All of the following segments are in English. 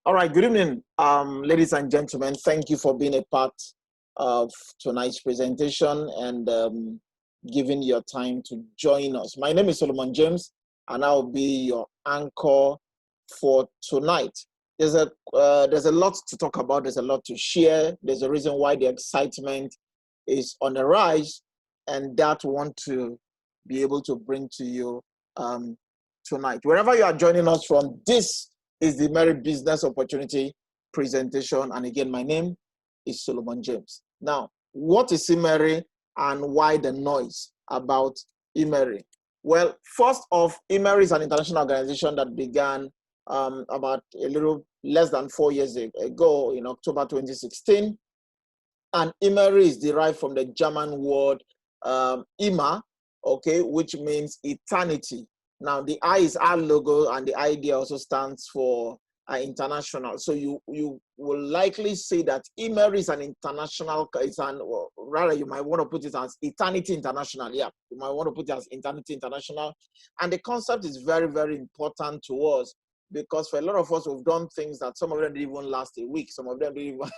All right, good evening, ladies and gentlemen. Thank you for being a part of tonight's presentation and giving your time to join us. My name is Solomon James, and I'll be your anchor for tonight. There's a lot to talk about. There's a lot to share. There's a reason why the excitement is on the rise, and that we want to be able to bring to you tonight. Wherever you are joining us from, this is the Immeri Business Opportunity presentation. And again, my name is Solomon James. Now, what is Immeri and why the noise about Immeri? Well, first off, Immeri is an international organization that began about a little less than 4 years ago in October 2016. And Immeri is derived from the German word Immer, okay, which means eternity. Now, the I is our logo, and the idea also stands for international. So you will likely say that Immeri is an international, rather you might want to put it as Eternity International. Yeah, you might want to put it as Eternity International. And the concept is very, very important to us because for a lot of us, we've done things that some of them didn't even last a week. Some of them didn't even,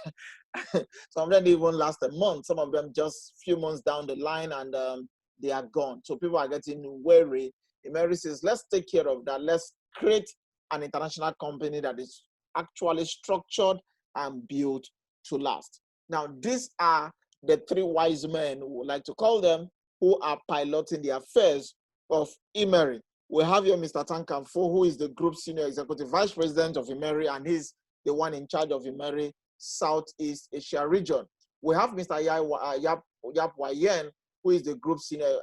some of them didn't even last a month. Some of them just a few months down the line and they are gone. So people are getting wary. Immeri says, let's take care of that. Let's create an international company that is actually structured and built to last. Now, these are the three wise men, we would like to call them, who are piloting the affairs of Immeri. We have here Mr. Tankamfo, who is the Group Senior Executive Vice President of Immeri, and he's the one in charge of Immeri Southeast Asia region. We have Mr. Yap Wayen, who is the Group Senior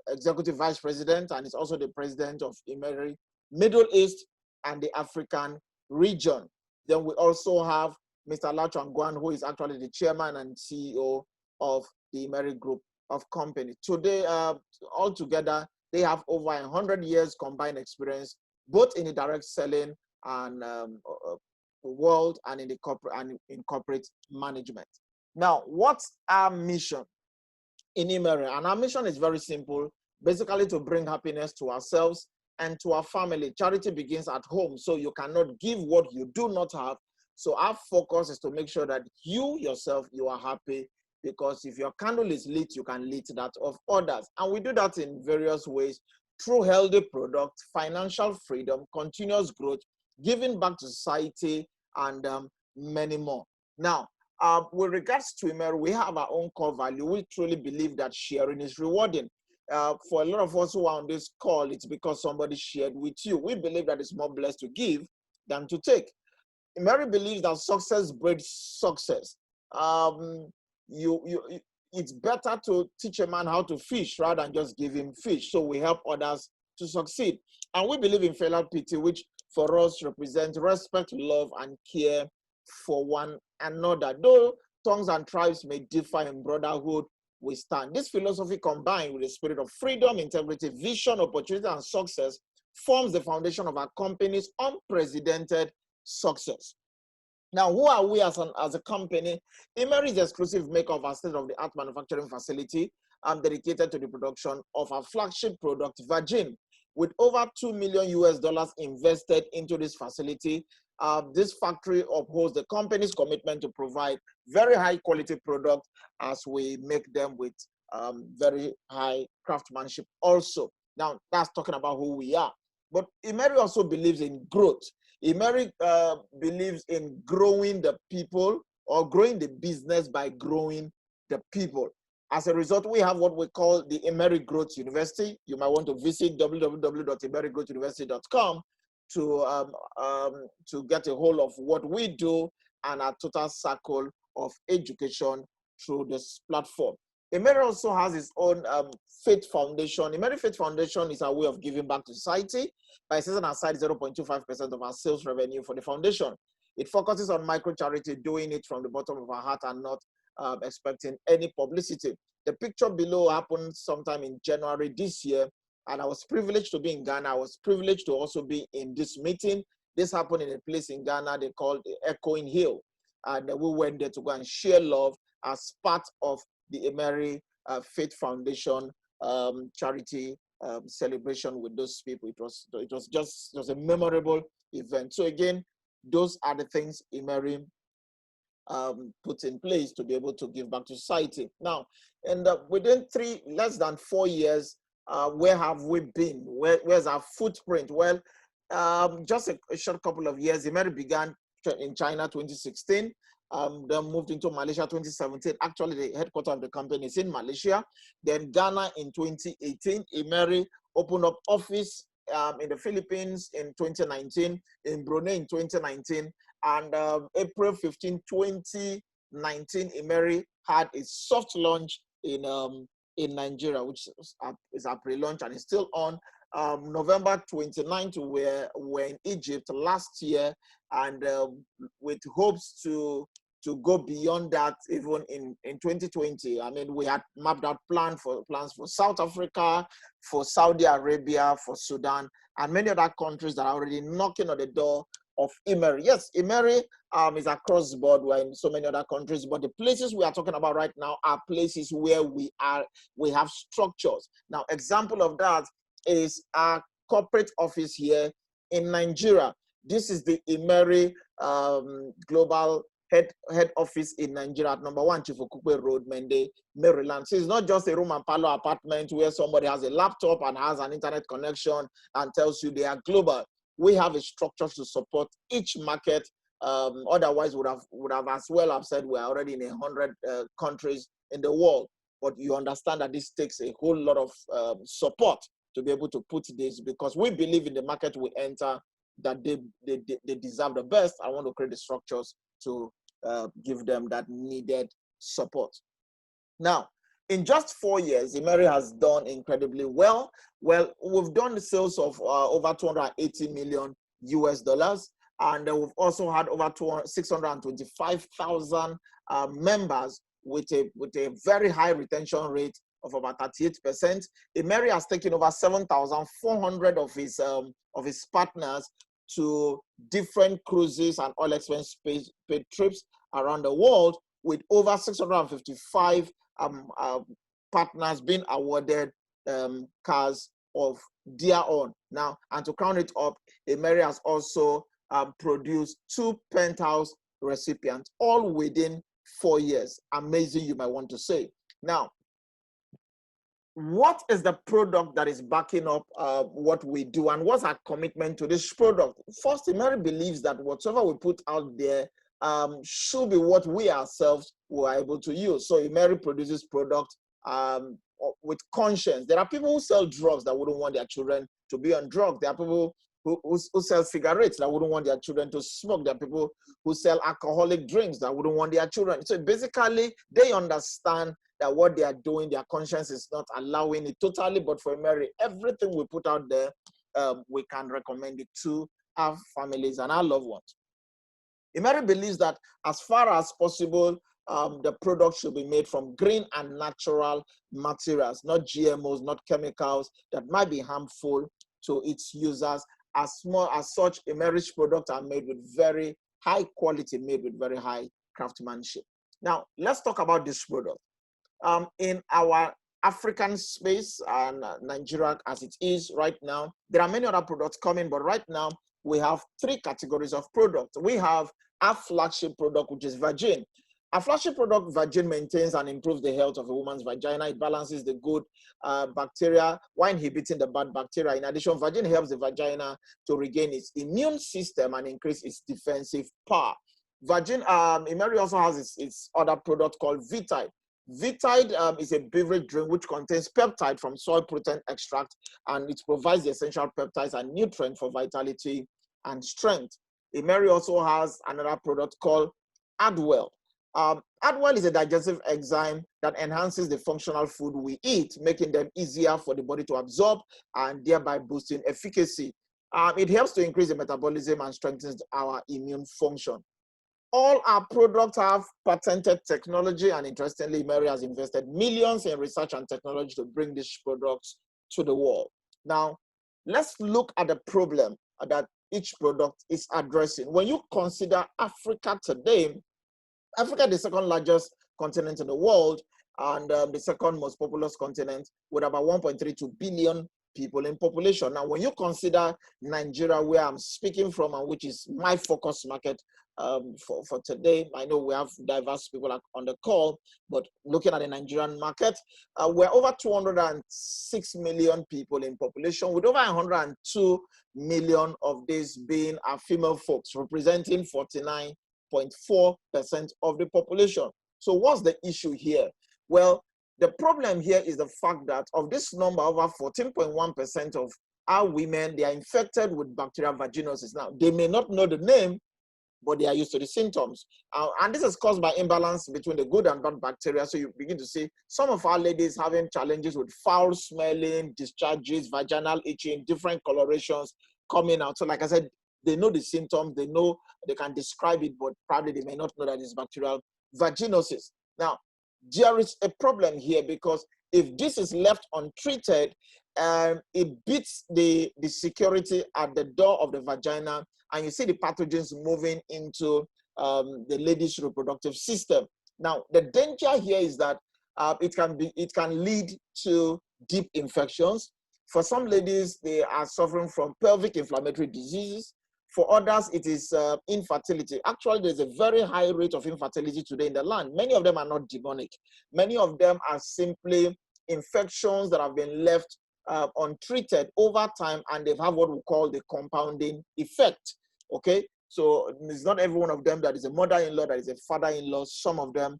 Executive Vice President, and is also the President of Immeri Middle East and the African region. Then we also have Mr. Lau Chuangguan, who is actually the Chairman and CEO of the Immeri Group of Companies. Today, altogether, they have over 100 years combined experience, both in the direct selling and world and in the corporate management. Now, what's our mission in Immeri? And our mission is very simple, basically to bring happiness to ourselves and to our family. Charity begins at home, so you cannot give what you do not have. So our focus is to make sure that you yourself, you are happy, because if your candle is lit, you can lit that of others. And we do that in various ways, through healthy products, financial freedom, continuous growth, giving back to society, and many more. Now, with regards to Immeri, we have our own core value. We truly believe that sharing is rewarding. For a lot of us who are on this call, it's because somebody shared with you. We believe that it's more blessed to give than to take. Immeri believes that success breeds success. It's better to teach a man how to fish rather than just give him fish. So we help others to succeed. And we believe in filial piety, which for us represents respect, love, and care for one another. Though tongues and tribes may differ, in brotherhood we stand. This philosophy, combined with the spirit of freedom, integrity, vision, opportunity, and success, forms the foundation of our company's unprecedented success. Now, who are we as a company? Immeri is the exclusive maker of our state-of-the-art manufacturing facility dedicated to the production of our flagship product, Virgin. With over $2 million invested into this facility, this factory upholds the company's commitment to provide very high quality product as we make them with very high craftsmanship also. Now, that's talking about who we are. But Immeri also believes in growth. Immeri believes in growing the people, or growing the business by growing the people. As a result, we have what we call the Immeri Growth University. You might want to visit www.immerigrowthuniversity.com to get a hold of what we do and our total circle of education through this platform. Immeri also has its own Faith Foundation. Immeri Faith Foundation is our way of giving back to society by setting aside 0.25% of our sales revenue for the foundation. It focuses on micro charity, doing it from the bottom of our heart and not expecting any publicity. The picture below happened sometime in January this year, and I was privileged to be in Ghana. I was privileged to also be in this meeting. This happened in a place in Ghana they called Echoing Hill, and we went there to go and share love as part of the Immeri Faith Foundation charity celebration with those people. It was just a memorable event. So again, Those are the things Immeri put in place to be able to give back to society. Now, and within less than 4 years, where have we been? Where's our footprint? Well, just a short couple of years. Immeri began in China 2016, then moved into Malaysia 2017. Actually, the headquarters of the company is in Malaysia. Then Ghana in 2018. Immeri opened up office in the Philippines in 2019, in Brunei in 2019, and April 15, 2019, Immeri had a soft launch in Nigeria, which is a pre-launch and is still on. November 29th, we're in Egypt last year, and with hopes to go beyond that even in 2020. I mean, we had mapped out plans for South Africa, for Saudi Arabia, for Sudan, and many other countries that are already knocking on the door of Immeri. Yes, Immeri is across the board. We're in so many other countries, but the places we are talking about right now are places where we have structures. Now, example of that is our corporate office here in Nigeria. This is the Immeri global head office in Nigeria at number 1 Chief Okupe Road, Mende, Maryland. So it's not just a room and parlor apartment where somebody has a laptop and has an internet connection and tells you they are global. We have a structure to support each market. Otherwise, would have as well have said we're already in 100 countries in the world. But you understand that this takes a whole lot of support to be able to put this, because we believe in the market we enter that they deserve the best. I want to create the structures to give them that needed support. Now, in just 4 years, Immeri has done incredibly well. Well, we've done the sales of over 280 million US dollars, and we've also had over 625,000 members with a very high retention rate of about 38%. Immeri has taken over 7,400 of his partners to different cruises and all expense paid trips around the world, with over 655 partners being awarded cars of their own. Now, and to crown it up, Immeri has also produced 2 penthouse recipients, all within 4 years. Amazing, you might want to say. Now, what is the product that is backing up what we do, and what's our commitment to this product? First, Immeri believes that whatever we put out there should be what we ourselves were able to use. So Immeri produces product with conscience. There are people who sell drugs that wouldn't want their children to be on drugs. There are people who sell cigarettes that wouldn't want their children to smoke. There are people who sell alcoholic drinks that wouldn't want their children. So basically, they understand that what they are doing, their conscience is not allowing it totally. But for Immeri, everything we put out there, we can recommend it to our families and our loved ones. Immeri believes that as far as possible, the product should be made from green and natural materials, not GMOs, not chemicals that might be harmful to its users. As such, Immeri's products are made with very high quality, made with very high craftsmanship. Now, let's talk about this product. In our African space and Nigeria as it is right now, there are many other products coming, but right now we have 3 categories of products. We have our flagship product, which is Virgin. Our flagship product, Virgin, maintains and improves the health of a woman's vagina. It balances the good bacteria while inhibiting the bad bacteria. In addition, Virgin helps the vagina to regain its immune system and increase its defensive power. Virgin, Immeri also has its other product called Vitide. Vitide is a beverage drink which contains peptide from soy protein extract, and it provides the essential peptides and nutrients for vitality and strength. Immeri also has another product called Adwell. Adwell is a digestive enzyme that enhances the functional food we eat, making them easier for the body to absorb and thereby boosting efficacy. It helps to increase the metabolism and strengthens our immune function. All our products have patented technology, and interestingly, Immeri has invested millions in research and technology to bring these products to the world. Now, let's look at the problem that each product is addressing. When you consider Africa today, Africa is the second largest continent in the world, and the second most populous continent, with about 1.32 billion people in population. Now, when you consider Nigeria, where I'm speaking from, and which is my focus market for today, I know we have diverse people on the call, but looking at the Nigerian market, we're over 206 million people in population, with over 102 million of these being our female folks, representing 49.4% of the population. So what's the issue here? Well, the problem here is the fact that of this number, over 14.1% of our women, they are infected with bacterial vaginosis. Now, they may not know the name, but they are used to the symptoms. And this is caused by imbalance between the good and bad bacteria. So you begin to see some of our ladies having challenges with foul smelling, discharges, vaginal itching, different colorations coming out. So like I said, they know the symptoms, they know they can describe it, but probably they may not know that it's bacterial vaginosis. Now, there is a problem here, because if this is left untreated, it beats the security at the door of the vagina, and you see the pathogens moving into the lady's reproductive system. Now, the danger here is that it can lead to deep infections. For some ladies, they are suffering from pelvic inflammatory diseases. For others, it is infertility. Actually, there's a very high rate of infertility today in the land. Many of them are not demonic. Many of them are simply infections that have been left untreated over time, and they have what we call the compounding effect. Okay, so it's not every one of them that is a mother-in-law, that is a father-in-law. Some of them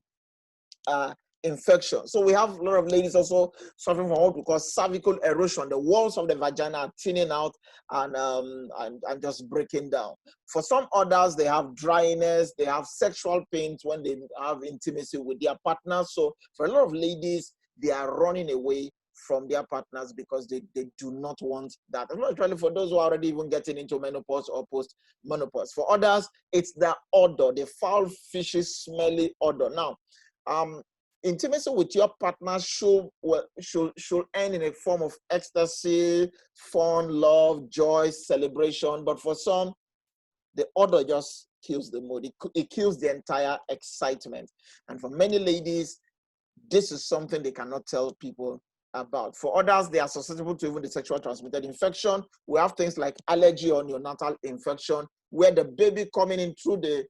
are infection. So we have a lot of ladies also suffering from what we call cervical erosion. The walls of the vagina are thinning out and just breaking down. For some others, they have dryness, they have sexual pains when they have intimacy with their partners. So for a lot of ladies, they are running away from their partners because they do not want that. Especially for those who are already even getting into menopause or post-menopause. For others, it's the odor, the foul, fishy, smelly odor. Now, intimacy with your partner should end in a form of ecstasy, fun, love, joy, celebration. But for some, the odor just kills the mood. It kills the entire excitement. And for many ladies, this is something they cannot tell people about. For others, they are susceptible to even the sexual transmitted infection. We have things like allergy or neonatal infection, where the baby coming in through the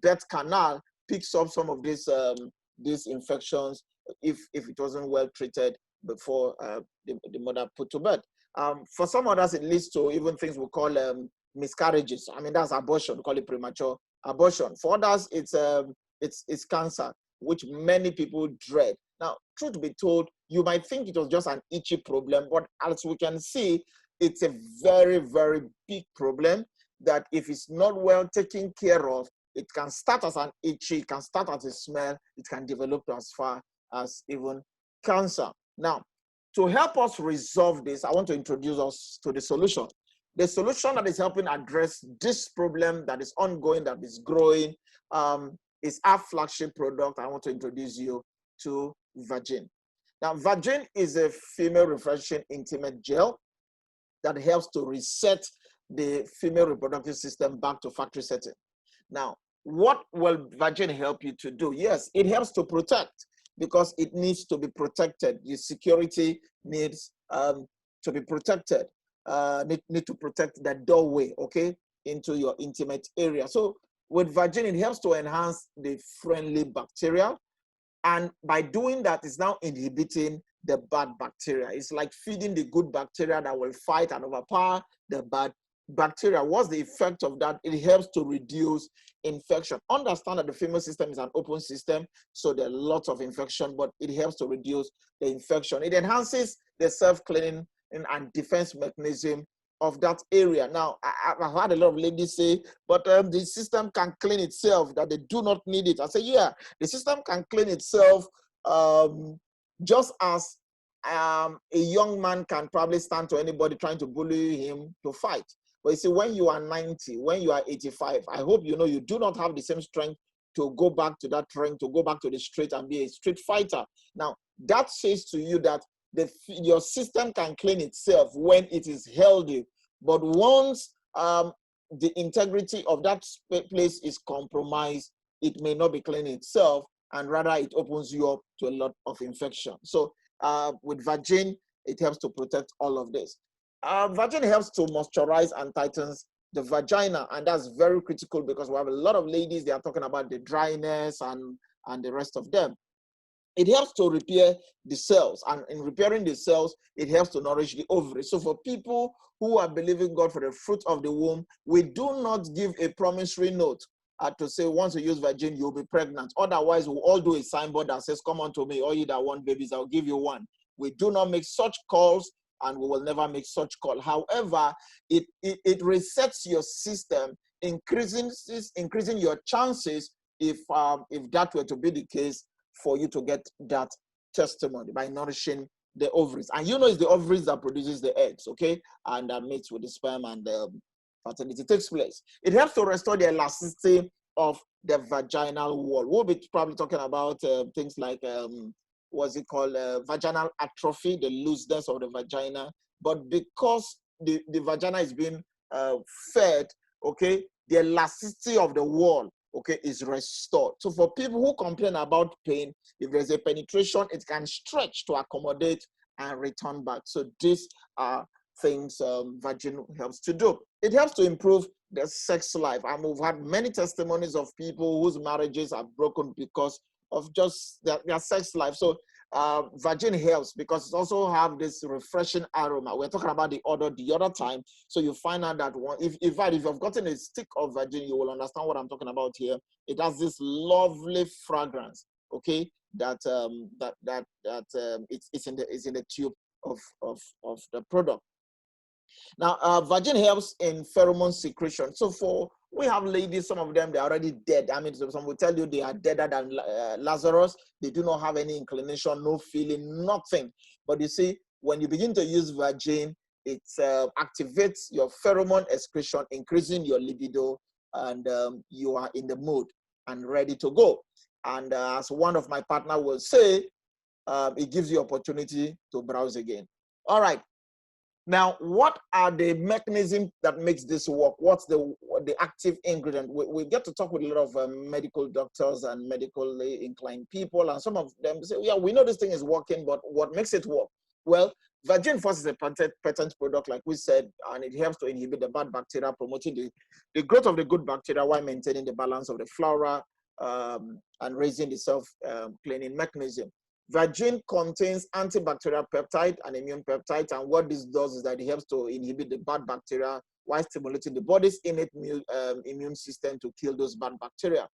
birth canal picks up some of these infections if it wasn't well treated before the mother put to bed. For some others, it leads to even things we call miscarriages. I mean, that's abortion. We call it premature abortion. For others, it's cancer, which many people dread. Now, truth be told, you might think it was just an itchy problem, but as we can see, it's a very, very big problem that if it's not well taken care of, it can start as an itchy, it can start as a smell, it can develop as far as even cancer. Now, to help us resolve this, I want to introduce us to the solution. The solution that is helping address this problem that is ongoing, that is growing, is our flagship product. I want to introduce you to Vagin. Now, Vagin is a female refreshing intimate gel that helps to reset the female reproductive system back to factory setting. Now, what will Vagin help you to do? Yes, it helps to protect, because it needs to be protected. The security needs to be protected. Need to protect that doorway, okay, into your intimate area. So with Vagin, it helps to enhance the friendly bacteria. And by doing that, it's now inhibiting the bad bacteria. It's like feeding the good bacteria that will fight and overpower the bad bacteria. What's the effect of that? It helps to reduce infection. Understand that the female system is an open system, so there are lots of infection, but it helps to reduce the infection. It enhances the self-cleaning and defense mechanism of that area. Now, I've had a lot of ladies say, but the system can clean itself, that they do not need it. I say, yeah, the system can clean itself just as a young man can probably stand to anybody trying to bully him to fight. But you see, when you are 90, when you are 85, I hope you know you do not have the same strength to go back to that ring, to go back to the street and be a street fighter. Now, that says to you that your system can clean itself when it is healthy. But once the integrity of that place is compromised, it may not be cleaning itself, and rather it opens you up to a lot of infection. So with Vagin, it helps to protect all of this. Vagin helps to moisturize and tightens the vagina, and that's very critical because we have a lot of ladies, they are talking about the dryness and the rest of them. It helps to repair the cells, and in repairing the cells, it helps to nourish the ovary. So for people who are believing God for the fruit of the womb, we do not give a promissory note to say once you use Vagin, you'll be pregnant. Otherwise, we'll all do a signboard that says, come on to me, all you that want babies, I'll give you one. We do not make such calls, and we will never make such call. However, it resets your system, increasing your chances if that were to be the case, for you to get that testimony by nourishing the ovaries. And you know it's the ovaries that produces the eggs, okay? And that mates with the sperm, and fertility takes place. It helps to restore the elasticity of the vaginal wall. We'll be probably talking about things like, what's it called, vaginal atrophy, the looseness of the vagina. But because the vagina is being fed, okay, the elasticity of the wall, okay, is restored. So for people who complain about pain, if there's a penetration, it can stretch to accommodate and return back. So these are things Vagin helps to do. It helps to improve the sex life. And we've had many testimonies of people whose marriages are broken because of just their sex life. So Vagin helps because it also have this refreshing aroma. We're talking about the other time. So you find out that if you've gotten a stick of Vagin, you will understand what I'm talking about here. It has this lovely fragrance, okay, that it's in the tube of the product. Now, Vagin helps in pheromone secretion. So we have ladies, some of them, they're already dead. I mean, some will tell you they are deader than Lazarus. They do not have any inclination, no feeling, nothing. But you see, when you begin to use Vagin, it activates your pheromone excretion, increasing your libido, and you are in the mood and ready to go. And as one of my partner will say, it gives you opportunity to browse again. All right. Now, what are the mechanisms that makes this work? What's the active ingredient? We get to talk with a lot of medical doctors and medically inclined people, and some of them say, yeah, we know this thing is working, but what makes it work? Well, Vagin first is a patent product, like we said, and it helps to inhibit the bad bacteria, promoting the growth of the good bacteria while maintaining the balance of the flora and raising the self-cleaning mechanism. Vagin contains antibacterial peptide and immune peptides, and what this does is that it helps to inhibit the bad bacteria while stimulating the body's innate immune system to kill those bad bacteria.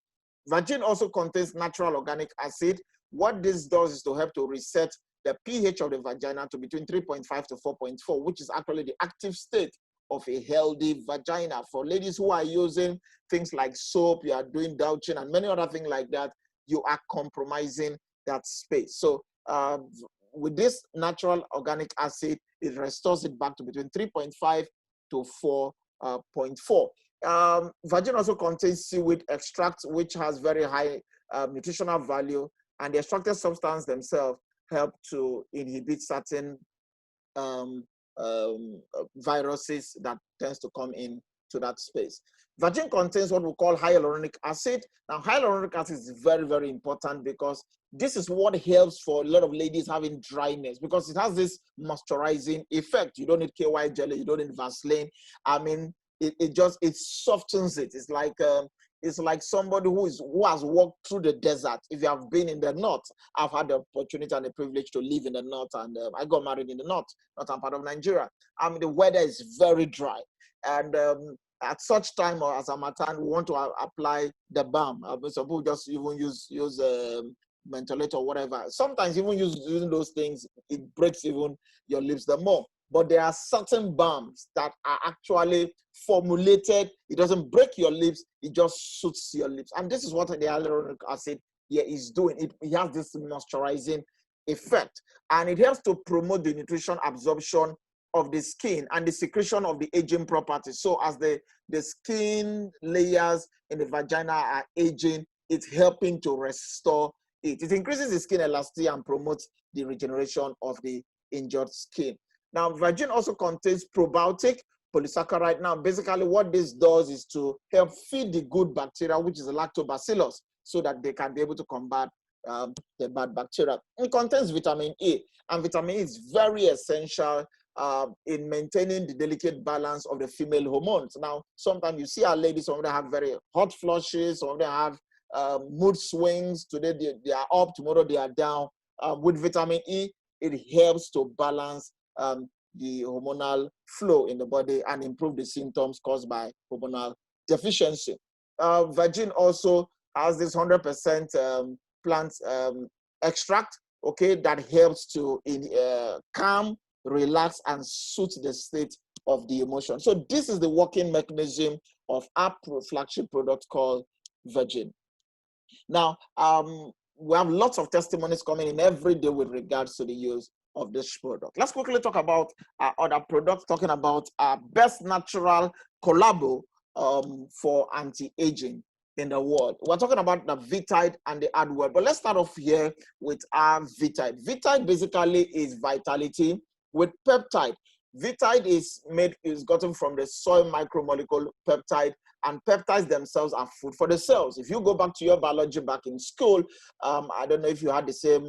Vagin also contains natural organic acid. What this does is to help to reset the pH of the vagina to between 3.5 to 4.4, which is actually the active state of a healthy vagina. For ladies who are using things like soap, you are doing douching and many other things like that, you are compromising that space. So with this natural organic acid, it restores it back to between 3.5 to 4.4. Vagin also contains seaweed extract, which has very high nutritional value, and the extracted substance themselves help to inhibit certain viruses that tends to come in to that space. Vagin contains what we call hyaluronic acid. Now, hyaluronic acid is very, very important because this is what helps for a lot of ladies having dryness, because it has this moisturizing effect. You don't need KY jelly, you don't need Vaseline. I mean, it softens it. It's like somebody who has walked through the desert. If you have been in the north, I've had the opportunity and the privilege to live in the north, and I got married in the northern part of Nigeria. I mean, the weather is very dry, and at such time or as a Matan, we want to apply the balm. Some people just even use mentholator or whatever. Sometimes even using those things, it breaks even your lips the more. But there are certain balms that are actually formulated. It doesn't break your lips, it just suits your lips. And this is what the hyaluronic acid here is doing. It has this moisturizing effect, and it helps to promote the nutrition absorption of the skin and the secretion of the aging properties. So as the skin layers in the vagina are aging, it's helping to restore it. It increases the skin elasticity and promotes the regeneration of the injured skin. Now, Vagin also contains probiotic polysaccharide. Now, basically what this does is to help feed the good bacteria, which is the lactobacillus, so that they can be able to combat the bad bacteria. It contains vitamin E, and vitamin E is very essential in maintaining the delicate balance of the female hormones. Now, sometimes you see our ladies, some of them have very hot flushes, some of them have mood swings. Today they are up, tomorrow they are down. With vitamin E, it helps to balance the hormonal flow in the body and improve the symptoms caused by hormonal deficiency. Virgin also has this 100% plant extract, okay, that helps to calm, relax, and soothe the state of the emotion. So this is the working mechanism of our flagship product called Virgin. Now, we have lots of testimonies coming in every day with regards to the use of this product. Let's quickly talk about other products, talking about our best natural collabo for anti-aging in the world. We're talking about the Vitide and the Adwell, but let's start off here with our Vitide. Vitide basically is vitality with peptide. Vitide is gotten from the soy micromolecule peptide, and peptides themselves are food for the cells. If you go back to your biology back in school, I don't know if you had the same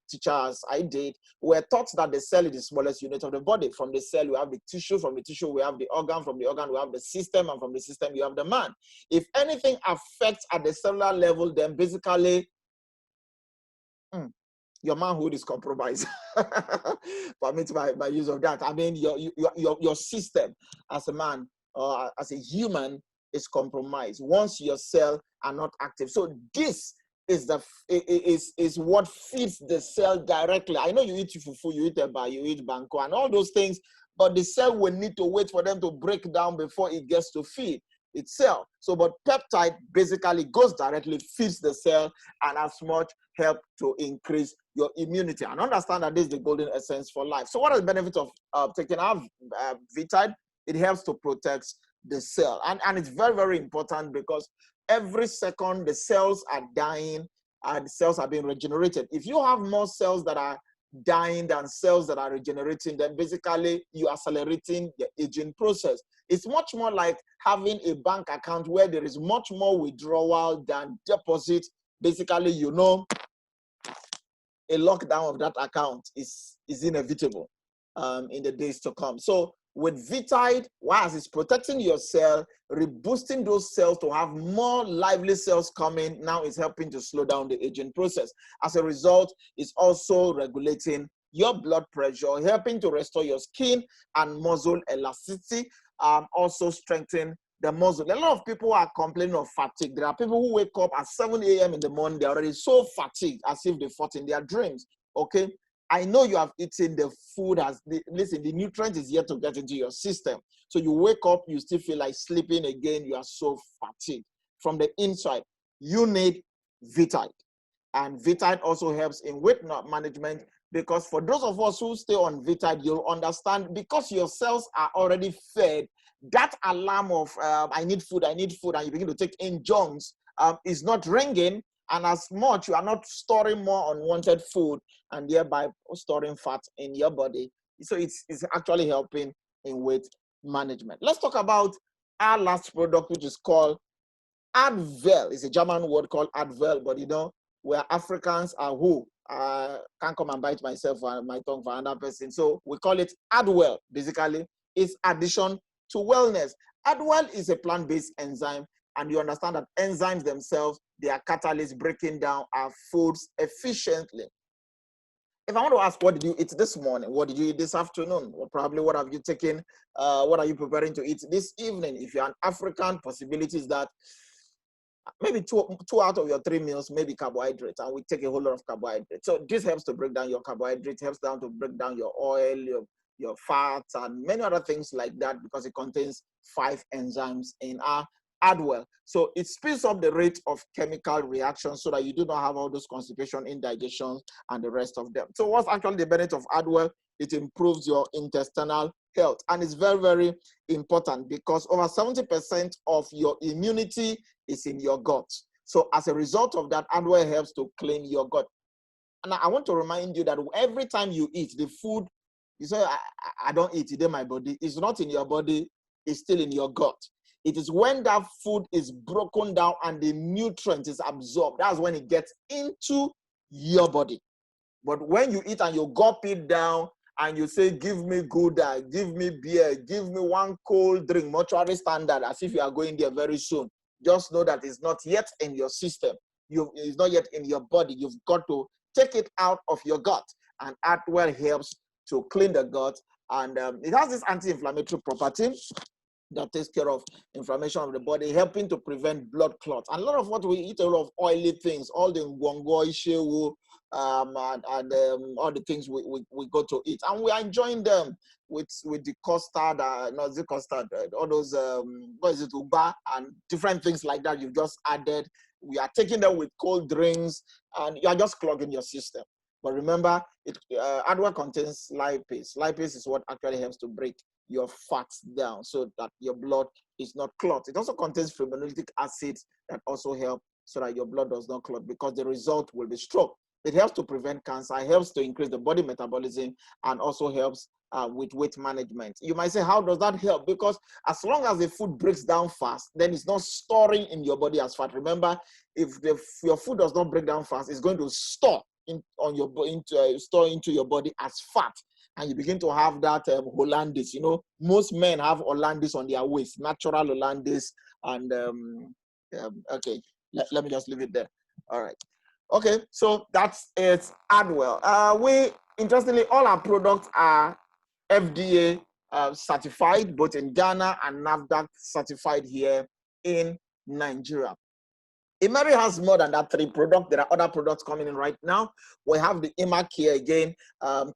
teacher as I did, we're taught that the cell is the smallest unit of the body. From the cell, we have the tissue. From the tissue, we have the organ. From the organ, we have the system. And from the system, you have the man. If anything affects at the cellular level, then basically, your manhood is compromised. Permit my use of that. I mean, your system as a man or as a human is compromised once your cells are not active. So this is what feeds the cell directly. I know you eat fufu, you eat eba, you eat banko, and all those things, but the cell will need to wait for them to break down before it gets to feed itself. So, but peptide basically goes directly, feeds the cell, and as much help to increase your immunity. And understand that this is the golden essence for life. So what are the benefits of taking our Vitide? It helps to protect the cell. And it's very, very important because every second the cells are dying and the cells are being regenerated. If you have more cells that are dying than cells that are regenerating, then basically you are accelerating the aging process. It's much more like having a bank account where there is much more withdrawal than deposit. Basically, you know, a lockdown of that account is inevitable in the days to come. So with Vitide, whilst it's protecting your cell, reboosting those cells to have more lively cells coming, now it's helping to slow down the aging process. As a result, it's also regulating your blood pressure, helping to restore your skin and muscle elasticity, also strengthen the muscle. A lot of people are complaining of fatigue. There are people who wake up at 7 a.m. in the morning, they're already so fatigued as if they fought in their dreams, okay? I know you have eaten the food, listen, the nutrient is yet to get into your system. So you wake up, you still feel like sleeping again, you are so fatigued. From the inside, you need Vitide. And Vitide also helps in weight management, because for those of us who stay on Vitide, you'll understand, because your cells are already fed, that alarm of I need food, and you begin to take in junks is not ringing, and as much you are not storing more unwanted food and thereby storing fat in your body. So it's actually helping in weight management. Let's talk about our last product, which is called Advel. It's a German word called Advel, but you know, where Africans are who? Can't come and bite myself or my tongue for another person. So we call it Adwell. Basically, it's addition to wellness. Adwell is a plant-based enzyme, and you understand that enzymes themselves, they are catalysts breaking down our foods efficiently. If I want to ask, what did you eat this morning? What did you eat this afternoon? Or probably what have you taken? What are you preparing to eat this evening? If you're an African, possibilities that maybe two out of your 3 meals may be carbohydrates, and we take a whole lot of carbohydrates. So this helps to break down your carbohydrates, helps down to break down your oil, your fats, and many other things like that, because it contains 5 enzymes in our Adwell. So it speeds up the rate of chemical reactions so that you do not have all those constipation, indigestion, and the rest of them. So what's actually the benefit of Adwell? It improves your intestinal health. And it's very, very important because over 70% of your immunity is in your gut. So as a result of that, Adwell helps to clean your gut. And I want to remind you that every time you eat the food, you say, I don't eat it in my body. It's not in your body, it's still in your gut. It is when that food is broken down and the nutrient is absorbed. That's when it gets into your body. But when you eat and you gulp it down and you say, give me Gouda, give me beer, give me one cold drink, mortuary standard, as if you are going there very soon, just know that it's not yet in your system. It's not yet in your body. You've got to take it out of your gut. And Adwell helps to clean the gut. And it has this anti-inflammatory property that takes care of inflammation of the body, helping to prevent blood clots. And a lot of what we eat, a lot of oily things, all the ngwongo, ishewu, and all the things we go to eat. And we are enjoying them with the custard, not the custard, all those, what is it, uba, and different things like that you've just added. We are taking them with cold drinks, and you are just clogging your system. But remember, Adwell contains lipase. Lipase is what actually helps to break your fats down so that your blood is not clot. It also contains fibrinolytic acids that also help so that your blood does not clot, because the result will be stroke. It helps to prevent cancer, it helps to increase the body metabolism, and also helps with weight management. You might say, how does that help? Because as long as the food breaks down fast, then it's not storing in your body as fat. Remember, if your food does not break down fast, it's going to store store into your body as fat. And you begin to have that Hollandaise. You know, most men have Hollandaise on their waist, natural Hollandaise. And okay, let me just leave it there. All right. Okay, so that's it. Adwell. We, interestingly, all our products are FDA certified, both in Ghana and NAFDAC certified here in Nigeria. Immeri has more than that 3 products. There are other products coming in right now. We have the Immeri Care again,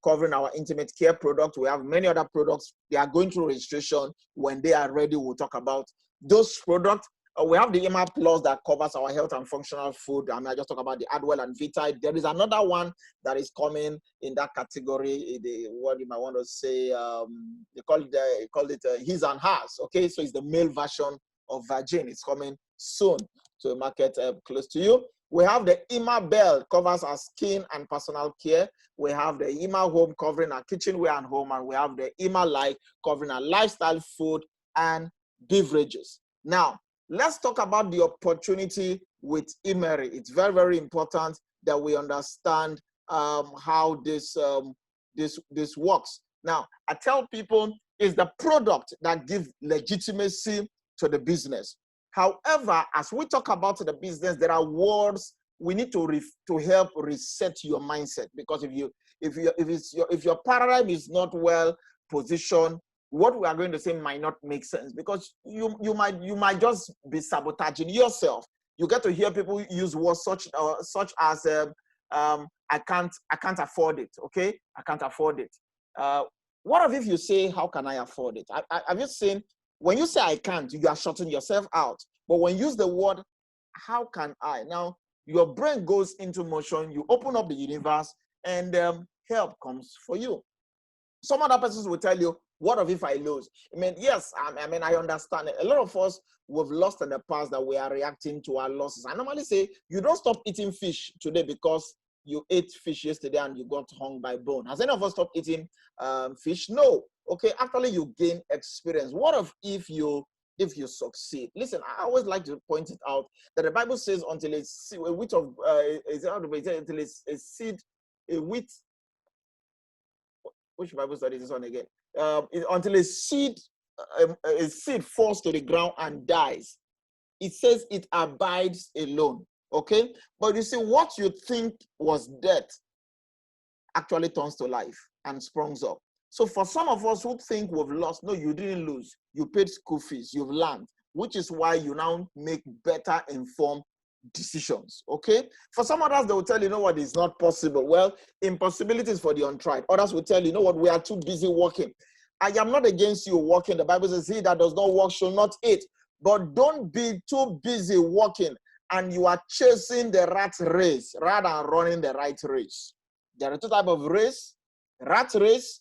covering our intimate care product. We have many other products. They are going through registration. When they are ready, we'll talk about those products. We have the Immeri Plus that covers our health and functional food. I just talk about the Adwell and Vita. There is another one that is coming in that category. What you might want to say, they call it his and hers. Okay, so it's the male version of Virgin. It's coming soon to a market close to you. We have the Immeri Bell, covers our skin and personal care. We have the Immeri Home, covering our kitchenware and home. And we have the Immeri Life, covering our lifestyle food and beverages. Now, let's talk about the opportunity with Immeri. It's very, very important that we understand how this works. Now, I tell people it's the product that gives legitimacy to the business. However, as we talk about the business, there are words we need to help reset your mindset, because if your paradigm is not well positioned, what we are going to say might not make sense, because you might just be sabotaging yourself. You get to hear people use words such as I can't afford it. Okay, I can't afford it. What if you say, how can I afford it? Have you seen, when you say I can't, you are shutting yourself out. But when you use the word, how can I? Now, your brain goes into motion, you open up the universe, and help comes for you. Some other persons will tell you, what if I lose? I mean, yes, I understand it. A lot of us, we've lost in the past that we are reacting to our losses. I normally say, you don't stop eating fish today because you ate fish yesterday and you got hung by bone. Has any of us stopped eating fish? No. Okay, actually you gain experience. What if you succeed? Listen, I always like to point it out that the Bible says until a wheat, which Bible study is this one again? Until a seed falls to the ground and dies, it says it abides alone. Okay, but you see, what you think was death actually turns to life and springs up. So for some of us who think we've lost, no, you didn't lose. You paid school fees, you've learned, which is why you now make better informed decisions. Okay, for some others, they will tell you, know what, is not possible. Well, impossibilities for the untried. Others will tell you, know what, we are too busy working. I am not against you working. The Bible says, he that does not work shall not eat. But don't be too busy working and you are chasing the rat race rather than running the right race. There are 2 types of race: rat race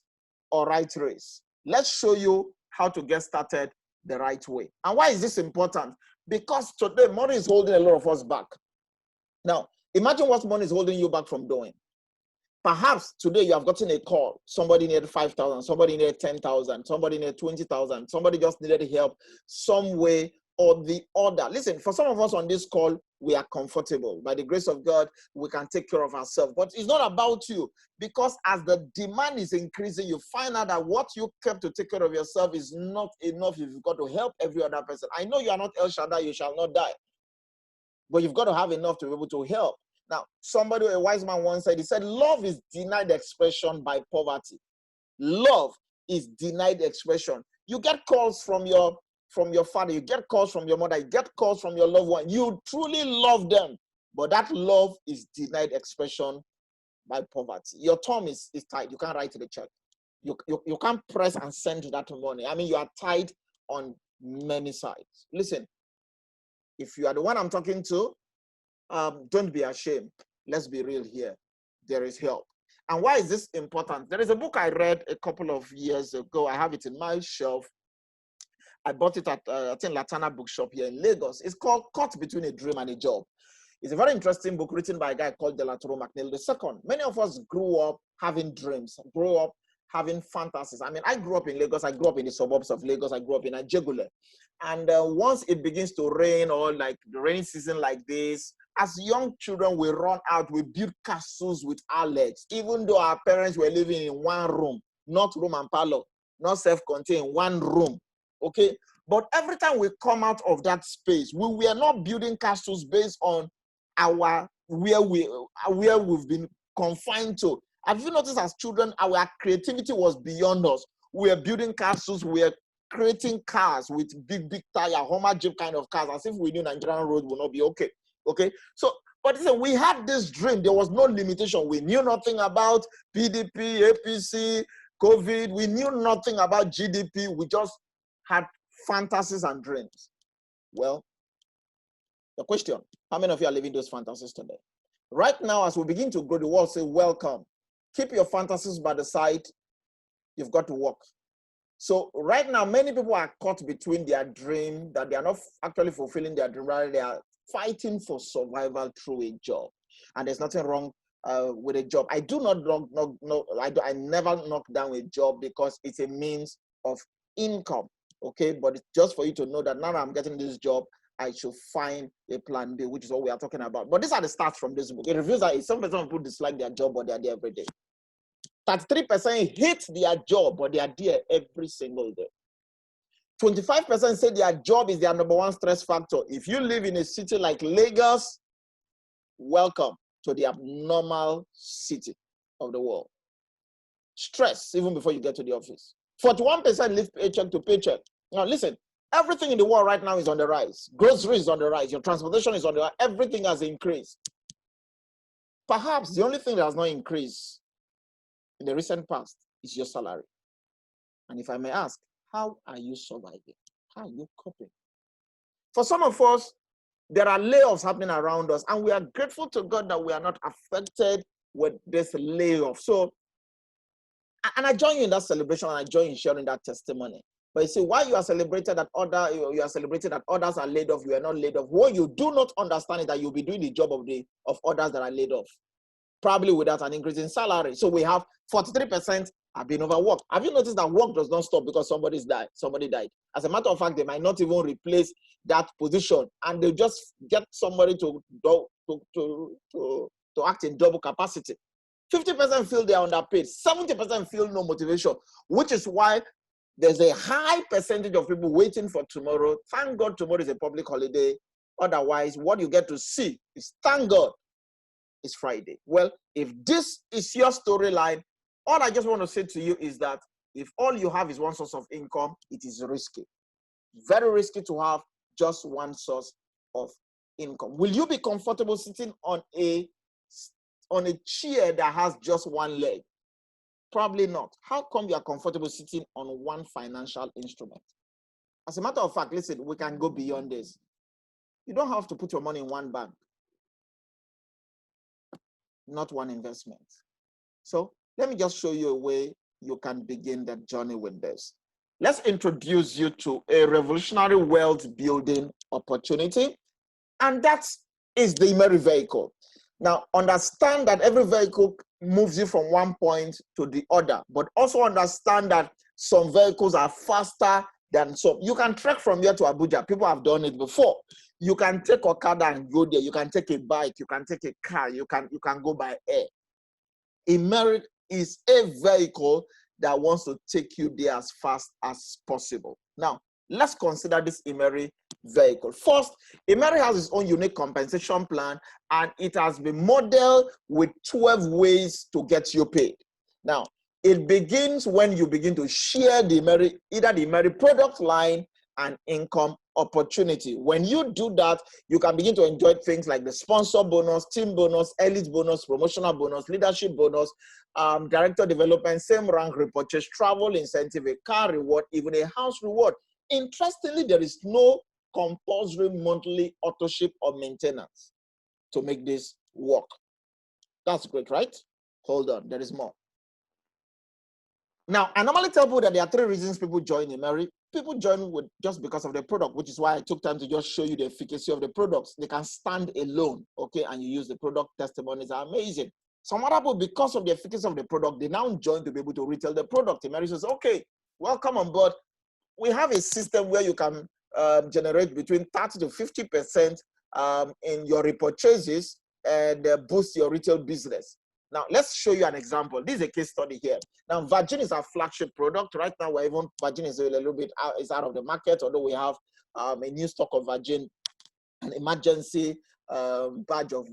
or right race. Let's show you how to get started the right way. And why is this important? Because today, money is holding a lot of us back. Now, imagine what money is holding you back from doing. Perhaps today you have gotten a call. Somebody needed 5,000, somebody needed 10,000, somebody needed 20,000, somebody just needed help some way or the other. Listen, for some of us on this call, we are comfortable. By the grace of God, we can take care of ourselves. But it's not about you, because as the demand is increasing, you find out that what you kept to take care of yourself is not enough if you've got to help every other person. I know you are not El Shaddai, you shall not die. But you've got to have enough to be able to help. Now, somebody, a wise man once said, he said, love is denied expression by poverty. Love is denied expression. You get calls from your father, you get calls from your mother, you get calls from your loved one. You truly love them, but that love is denied expression by poverty. Your thumb is tied. You can't write the check. You can't press and send that money. I mean, you are tied on many sides. Listen, if you are the one I'm talking to, don't be ashamed. Let's be real here. There is help. And why is this important? There is a book I read a couple of years ago. I have it in my shelf. I bought it at, I think, Latana Bookshop here in Lagos. It's called Caught Between a Dream and a Job. It's a very interesting book written by a guy called Delatoro McNeil II. Many of us grew up having dreams, grew up having fantasies. I mean, I grew up in Lagos. I grew up in the suburbs of Lagos. I grew up in Ajegule. And once it begins to rain, or like the rainy season like this, as young children, we run out, we build castles with our legs, even though our parents were living in one room, not room and parlor, not self-contained, one room, okay? But every time we come out of that space, we were not building castles based on where we've been confined to. Have you noticed as children, our creativity was beyond us? We were building castles, we were creating cars with big tire, Homer Jeep kind of cars, as if we knew Nigerian road will not be okay. Okay, so, but listen, we had this dream. There was no limitation. We knew nothing about PDP, APC, COVID. We knew nothing about GDP. We just had fantasies and dreams. Well, the question, how many of you are living those fantasies today? Right now, as we begin to grow, the world say, welcome. Keep your fantasies by the side. You've got to work. So right now, many people are caught between their dream, that they are not actually fulfilling their dream, rather they are fighting for survival through a job. And there's nothing wrong with a job. I do not I never knock down a job, because it's a means of income, okay? But it's just for you to know that now I'm getting this job, I should find a plan B, which is what we are talking about. But these are the stats from this book. It reveals that some people dislike their job, but they are there every day. 33% hate their job, but they are there every single day. 25% say their job is their number one stress factor. If you live in a city like Lagos, welcome to the abnormal city of the world. Stress even before you get to the office. 41% live paycheck to paycheck. Now listen, everything in the world right now is on the rise. Groceries is on the rise. Your transportation is on the rise. Everything has increased. Perhaps the only thing that has not increased in the recent past is your salary. And if I may ask, how are you surviving? How are you coping? For some of us, there are layoffs happening around us, and we are grateful to God that we are not affected with this layoff. So, and I join you in that celebration, and I join you in sharing that testimony. But you see, while you are celebrating that others are laid off, you are not laid off. What you do not understand is that you'll be doing the job of others that are laid off, probably without an increase in salary. So we have 43% have been overworked. Have you noticed that work does not stop because somebody died? As a matter of fact, they might not even replace that position, and they just get somebody to act in double capacity. 50% feel they are underpaid. 70% feel no motivation, which is why there's a high percentage of people waiting for tomorrow. Thank God tomorrow is a public holiday. Otherwise, what you get to see is, thank God, it's Friday. Well, if this is your storyline, all I just want to say to you is that if all you have is one source of income, it is risky. Very risky to have just one source of income. Will you be comfortable sitting on a chair that has just one leg? Probably not. How come you are comfortable sitting on one financial instrument? As a matter of fact, listen, we can go beyond this. You don't have to put your money in one bank, not one investment. So let me just show you a way you can begin that journey with this. Let's introduce you to a revolutionary wealth building opportunity, and that is the Immeri vehicle. Now, understand that every vehicle moves you from one point to the other, but also understand that some vehicles are faster than some. You can trek from here to Abuja. People have done it before. You can take Okada and go there. You can take a bike. You can take a car. You can go by air. Immeri is a vehicle that wants to take you there as fast as possible. Now, let's consider this Immeri vehicle. First, Immeri has its own unique compensation plan, and it has been modeled with 12 ways to get you paid. Now, it begins when you begin to share the Immeri, either the Immeri product line and income opportunity. When you do that, you can begin to enjoy things like the sponsor bonus, team bonus, elite bonus, promotional bonus, leadership bonus, director development, same rank repurchase, travel incentive, a car reward, even a house reward. Interestingly, there is no compulsory monthly auto-ship or maintenance to make this work. That's great, right? Hold on, there is more. Now, I normally tell people that there are 3 reasons people join Immeri. People join with just because of the product, which is why I took time to just show you the efficacy of the products. They can stand alone, okay, and you use the product. Testimonies are amazing. Some other people, because of the efficacy of the product, they now join to be able to retail the product. Immeri says, okay, welcome on board. We have a system where you can generate between 30 to 50% in your repurchases and boost your retail business. Now, let's show you an example. This is a case study here. Now, Virgin is our flagship product. Right now, Virgin is a little bit out of the market, although we have a new stock of Virgin, an emergency badge of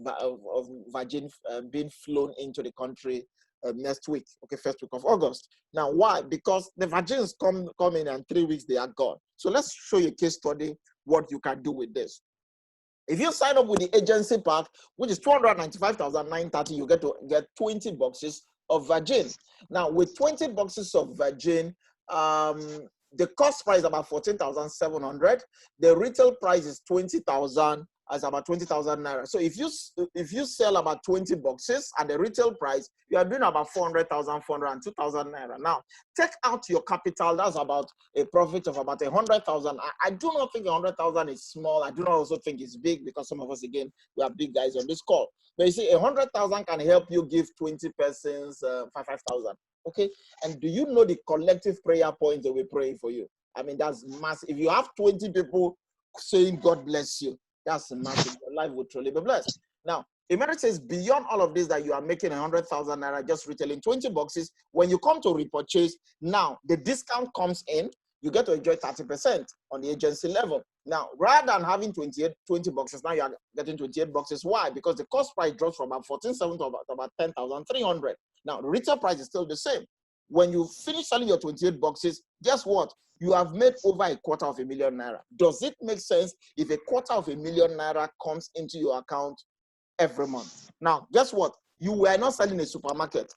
Virgin being flown into the country next week, okay, first week of August. Now, why? Because the Virgins come in and 3 weeks, they are gone. So let's show you a case study, what you can do with this. If you sign up with the agency pack, which is 295,930, you get 20 boxes of Virgin. Now, with 20 boxes of Virgin, the cost price is about 14,700. The retail price is 20,000, as about 20,000 naira. So if you sell about 20 boxes at the retail price, you are doing about 400,000, 402,000 naira. Now, take out your capital. That's about a profit of about 100,000. I do not think 100,000 is small. I do not also think it's big, because some of us, again, we are big guys on this call. But you see, 100,000 can help you give 20 persons 5,000. Okay, and do you know the collective prayer points that we pray for you? I mean, that's massive. If you have 20 people saying God bless you, that's massive. Your life will truly be blessed. Now, Immeri says beyond all of this, that you are making 100,000 naira just retailing 20 boxes. When you come to repurchase, now the discount comes in. You get to enjoy 30% on the agency level. Now, rather than having 20 boxes, now you are getting 28 boxes. Why? Because the cost price drops from about 14,700 to about 10,300. Now, the retail price is still the same. When you finish selling your 28 boxes, guess what? You have made over $250,000 naira. Does it make sense if $250,000 naira comes into your account every month? Now, guess what? You were not selling a supermarket.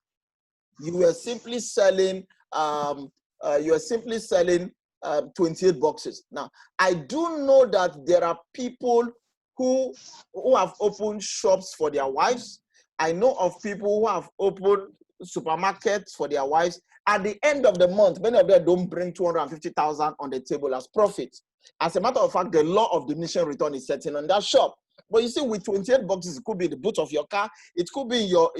You were simply selling 28 boxes. Now, I do know that there are people who have opened shops for their wives. I know of people who have opened supermarkets for their wives. At the end of the month, many of them don't bring 250,000 on the table as profit. As a matter of fact, the law of diminishing return is setting on that shop. But you see, with 28 boxes, it could be the boot of your car, it could be in your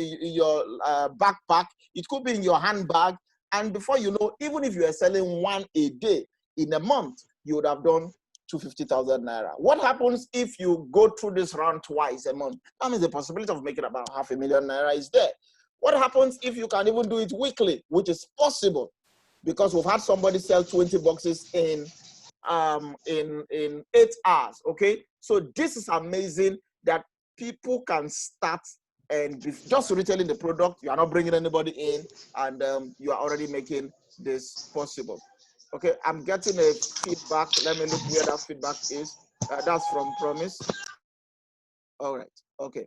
backpack, it could be in your handbag. And before you know, even if you are selling one a day in a month, you would have done 250,000 naira. What happens if you go through this round twice a month? That means the possibility of making about 500,000 naira is there. What happens if you can even do it weekly, which is possible? Because we've had somebody sell 20 boxes in 8 hours, okay? So this is amazing that people can start and just retailing the product. You are not bringing anybody in, and you are already making this possible. Okay, I'm getting a feedback. Let me look where that feedback is. That's from Promise. All right, okay.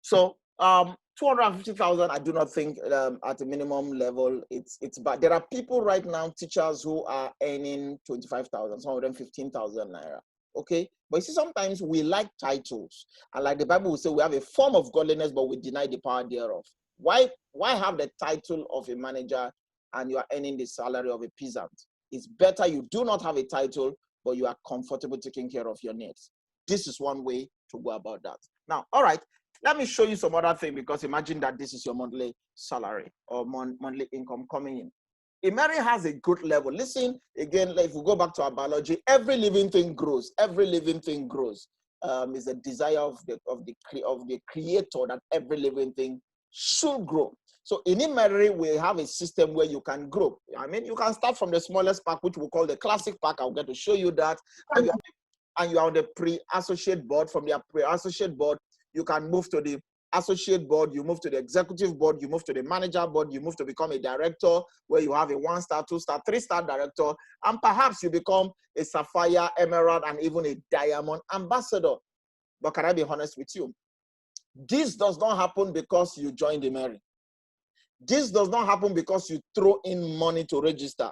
So 250,000, I do not think at a minimum level it's bad. There are people right now, teachers, who are earning 25,000, some of them 15,000 naira. Okay, but you see, sometimes we like titles, and like the Bible will say, we have a form of godliness, but we deny the power thereof. Why have the title of a manager and you are earning the salary of a peasant? It's better you do not have a title, but you are comfortable taking care of your needs. This is one way to go about that. Now, all right, let me show you some other thing, because imagine that this is your monthly salary or monthly income coming in. Immeri has a good level. Listen, again, if we go back to our biology, every living thing grows. Every living thing grows. Is a desire of the creator that every living thing should grow. So in Immeri, we have a system where you can grow. I mean, you can start from the smallest pack, which we call the classic pack. I'll get to show you that. And you are on the pre-associate board. From the pre-associate board, you can move to the associate board, you move to the executive board, you move to the manager board, you move to become a director where you have a 1-star, 2-star, 3-star director, and perhaps you become a sapphire, emerald, and even a diamond ambassador. But can I be honest with you? This does not happen because you joined Immeri. This does not happen because you throw in money to register.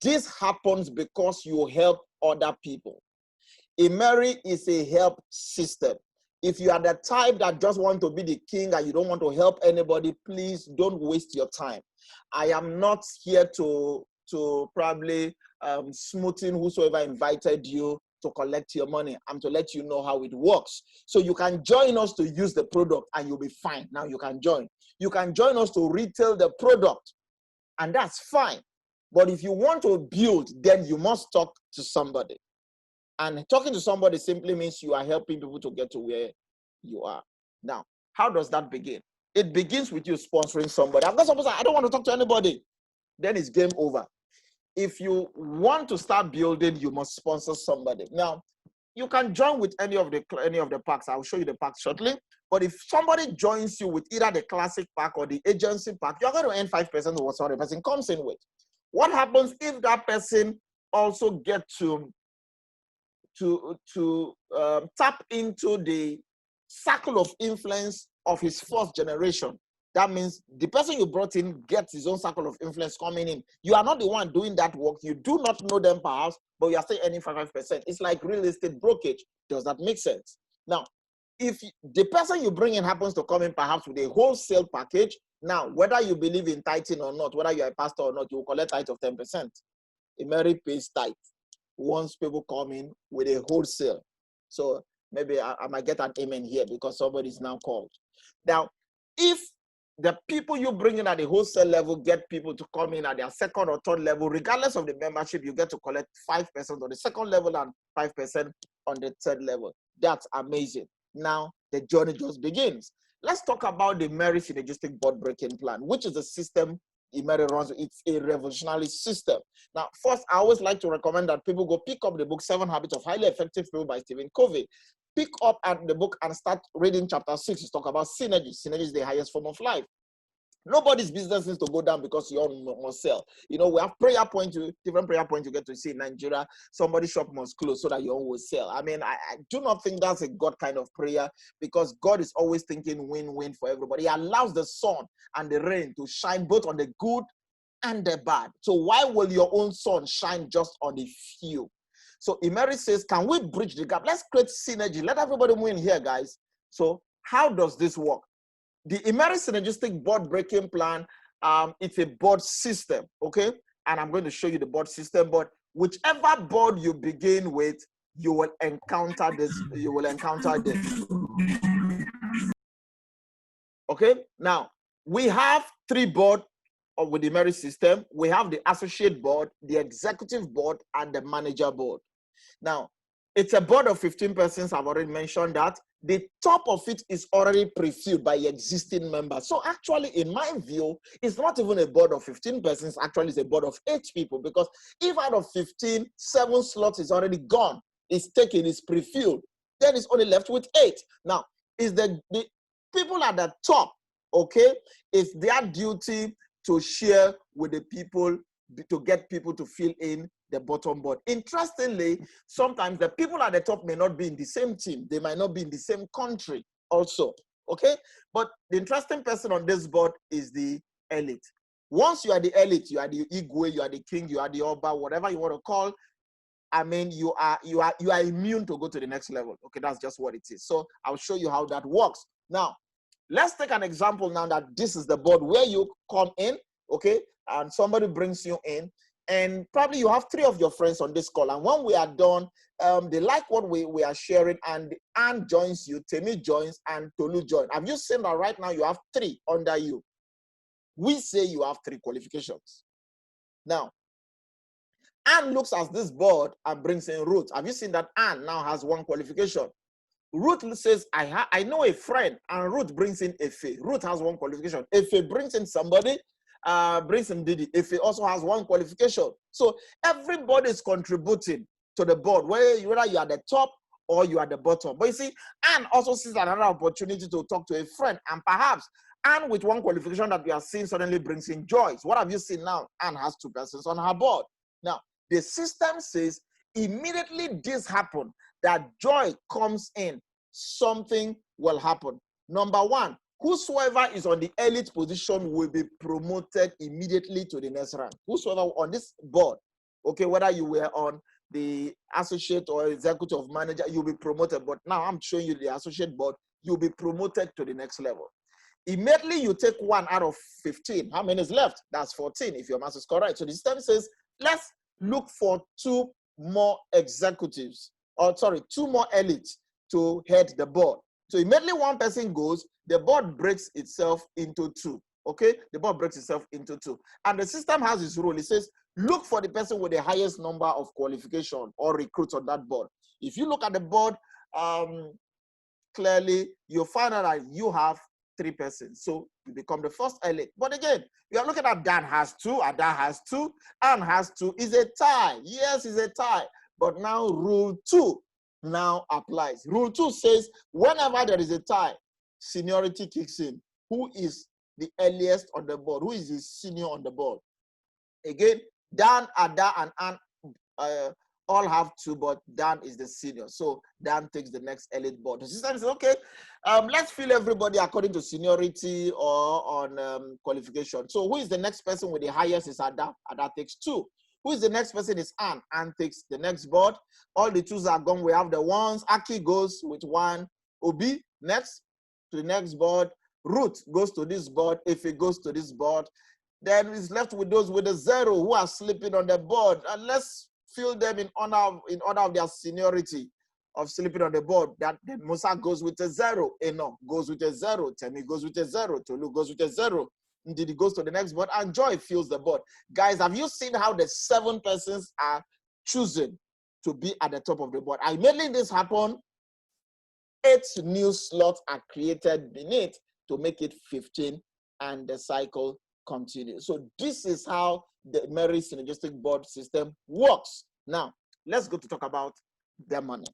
This happens because you help other people. Immeri is a help system. If you are the type that just want to be the king and you don't want to help anybody, please don't waste your time. I am not here to probably smoothing whosoever invited you to collect your money. I'm to let you know how it works. So you can join us to use the product and you'll be fine. Now you can join. You can join us to retail the product and that's fine. But if you want to build, then you must talk to somebody. And talking to somebody simply means you are helping people to get to where you are. Now, how does that begin? It begins with you sponsoring somebody. I'm not supposed to, I don't want to talk to anybody. Then it's game over. If you want to start building, you must sponsor somebody. Now, you can join with any of the packs. I'll show you the packs shortly. But if somebody joins you with either the classic pack or the agency pack, you're going to earn 5% of what the person comes in with. What happens if that person also gets to tap into the circle of influence of his first generation? That means the person you brought in gets his own circle of influence coming in. You are not the one doing that work. You do not know them perhaps, but you are still earning 5%. It's like real estate brokerage. Does that make sense? Now, if the person you bring in happens to come in perhaps with a wholesale package, now, whether you believe in tithing or not, whether you're a pastor or not, you will collect tithe of 10%. Immeri pays tithe once people come in with a wholesale. So maybe I might get an amen here because somebody is now called. Now, if the people you bring in at the wholesale level get people to come in at their second or third level, regardless of the membership, you get to collect 5% on the second level and 5% on the third level. That's amazing. Now, the journey just begins. Let's talk about the Immeri Synergistic Board Breaking Plan, which is a system Immeri runs. It's a revolutionary system. Now, first, I always like to recommend that people go pick up the book, 7 Habits of Highly Effective People by Stephen Covey. Pick up at the book and start reading chapter 6. It's talk about synergy. Synergy is the highest form of life. Nobody's business needs to go down because you all must sell. You know, we have prayer points, different prayer points you get to see in Nigeria. Somebody's shop must close so that you all will sell. I mean, I do not think that's a God kind of prayer because God is always thinking win-win for everybody. He allows the sun and the rain to shine both on the good and the bad. So why will your own sun shine just on the few? So Immeri says, can we bridge the gap? Let's create synergy. Let everybody win here, guys. So how does this work? The Immeri Synergistic Board Breaking Plan, it's a board system, okay? And I'm going to show you the board system, but whichever board you begin with, you will encounter this, Okay, now, we have 3 boards with the Immeri system. We have the associate board, the executive board, and the manager board. Now, it's a board of 15 persons. I've already mentioned that. The top of it is already pre-filled by existing members. So actually, in my view, it's not even a board of 15 persons. Actually, it's a board of 8 people because if out of 15, 7 slots is already gone, it's taken, it's pre-filled, then it's only left with 8. Now, is the people at the top, okay, it's their duty to share with the people, to get people to fill in the bottom board. Interestingly, sometimes the people at the top may not be in the same team. They might not be in the same country also, okay? But the interesting person on this board is the elite. Once you are the elite, you are the Igwe, you are the king, you are the Oba, whatever you want to call, I mean, you are immune to go to the next level. Okay, that's just what it is. So I'll show you how that works. Now, let's take an example now that this is the board where you come in, okay, and somebody brings you in, and probably you have 3 of your friends on this call, and when we are done, they like what we are sharing, and Anne joins you, Temi joins, and Tolu joins. Have you seen that right now you have 3 under you? We say you have 3 qualifications. Now, Anne looks at this board and brings in Ruth. Have you seen that Anne now has one qualification? Ruth says, I know a friend, and Ruth brings in Efe. Ruth has one qualification. Efe brings in somebody, brings in Didi. Efe also has one qualification. So everybody is contributing to the board, whether you are at the top or you are at the bottom. But you see, Anne also sees another opportunity to talk to a friend, and perhaps Anne with one qualification that we are seeing suddenly brings in Joyce. What have you seen now? Anne has two persons on her board. Now, the system says immediately this happens, that joy comes in, something will happen. Number one, whosoever is on the elite position will be promoted immediately to the next rank. Whosoever on this board, okay, whether you were on the associate or executive manager, you'll be promoted. But now I'm showing you the associate board, you'll be promoted to the next level. Immediately you take 1 out of 15. How many is left? That's 14 if your math is correct. So the system says, let's look for 2 more executives, or sorry, 2 more elites to head the board. So immediately one person goes, the board breaks itself into 2. Okay, the board breaks itself into 2. And the system has its rule. It says, look for the person with the highest number of qualification or recruits on that board. If you look at the board, clearly you'll find out that you have 3 persons. So you become the first elite. But again, you are looking at Dan has 2, Ada has 2, Anne has 2. Is a tie. Yes, it's a tie. But now rule 2 now applies. Rule 2 says whenever there is a tie, seniority kicks in. Who is the earliest on the board? Who is the senior on the board? Again, Dan, Ada, and Anne all have 2, but Dan is the senior. So Dan takes the next elite board. The system says, okay, let's fill everybody according to seniority or on qualification. So who is the next person with the highest is Ada. Ada takes 2. Who is the next person is Anne. Anne takes the next board. All the 2s are gone. We have the 1s. Aki goes with 1. Obi next to the next board. Ruth goes to this board. Efe goes to this board. Then it's left with those with a 0 who are sleeping on the board. And let's fill them in order of their seniority of sleeping on the board. That then Musa goes with a 0. Eno goes with a 0. Temi goes with a 0. Tolu goes with a 0. Ndidi goes to the next board, and Joy fills the board. Guys, have you seen how the 7 persons are choosing to be at the top of the board? Immediately this happened, 8 new slots are created beneath to make it 15, and the cycle continues. So this is how the Immeri synergistic board system works. Now, let's go to talk about the money.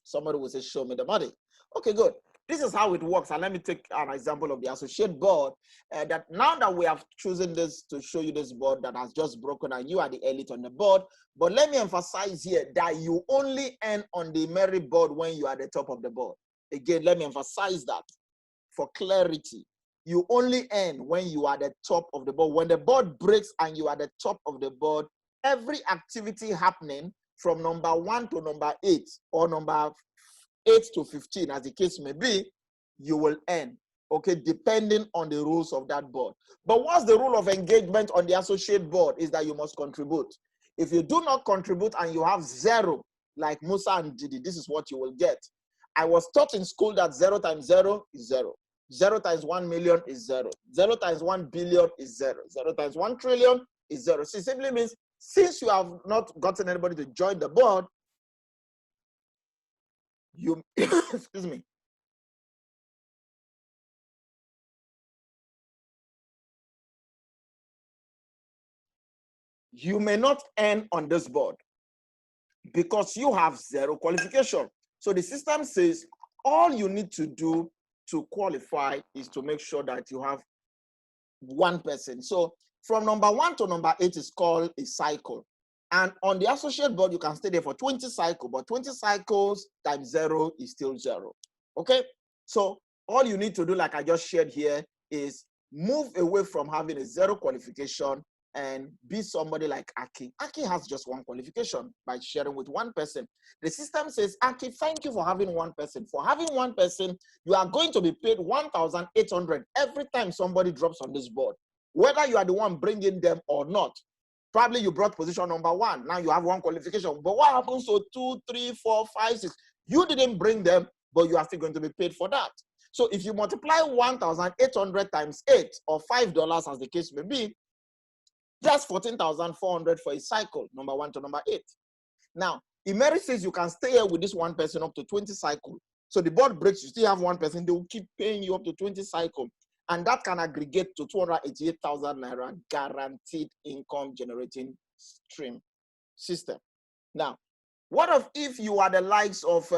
Somebody will say, show me the money. Okay, good. This is how it works. And let me take an example of the associate board. That now that we have chosen this to show you this board that has just broken and you are the elite on the board. But let me emphasize here that you only earn on the Immeri board when you are at the top of the board. Again, let me emphasize that for clarity. You only earn when you are at the top of the board. When the board breaks and you are at the top of the board, every activity happening from number 1 to number 8 or number 8 to 15, as the case may be, you will earn, okay, depending on the rules of that board. But what's the rule of engagement on the associate board is that you must contribute. If you do not contribute and you have 0, like Musa and Didi, this is what you will get. I was taught in school that 0 times 0 is 0. 0 times 1 million is 0. 0 times 1 billion is 0. 0 times 1 trillion is 0. So it simply means since you have not gotten anybody to join the board, you, excuse me, you may not earn on this board because you have 0 qualification. So the system says all you need to do to qualify is to make sure that you have 1 person. So from number 1 to number 8 is called a cycle. And on the associate board, you can stay there for 20 cycles, but 20 cycles times 0 is still 0. Okay? So all you need to do, like I just shared here, is move away from having a 0 qualification and be somebody like Aki. Aki has just 1 qualification by sharing with 1 person. The system says, Aki, thank you for having 1 person. For having 1 person, you are going to be paid 1,800 every time somebody drops on this board, whether you are the one bringing them or not. Probably you brought position number 1. Now you have 1 qualification. But what happens to 2, 3, 4, 5, 6? You didn't bring them, but you are still going to be paid for that. So if you multiply 1,800 times 8 or $5 as the case may be, Just 14,400 for a cycle, number 1 to number 8. Now, Immeri says you can stay here with this one person up to 20 cycles. So the board breaks, you still have one person, they will keep paying you up to 20 cycles. And that can aggregate to 288,000 naira guaranteed income generating stream system. Now, what if you are the likes of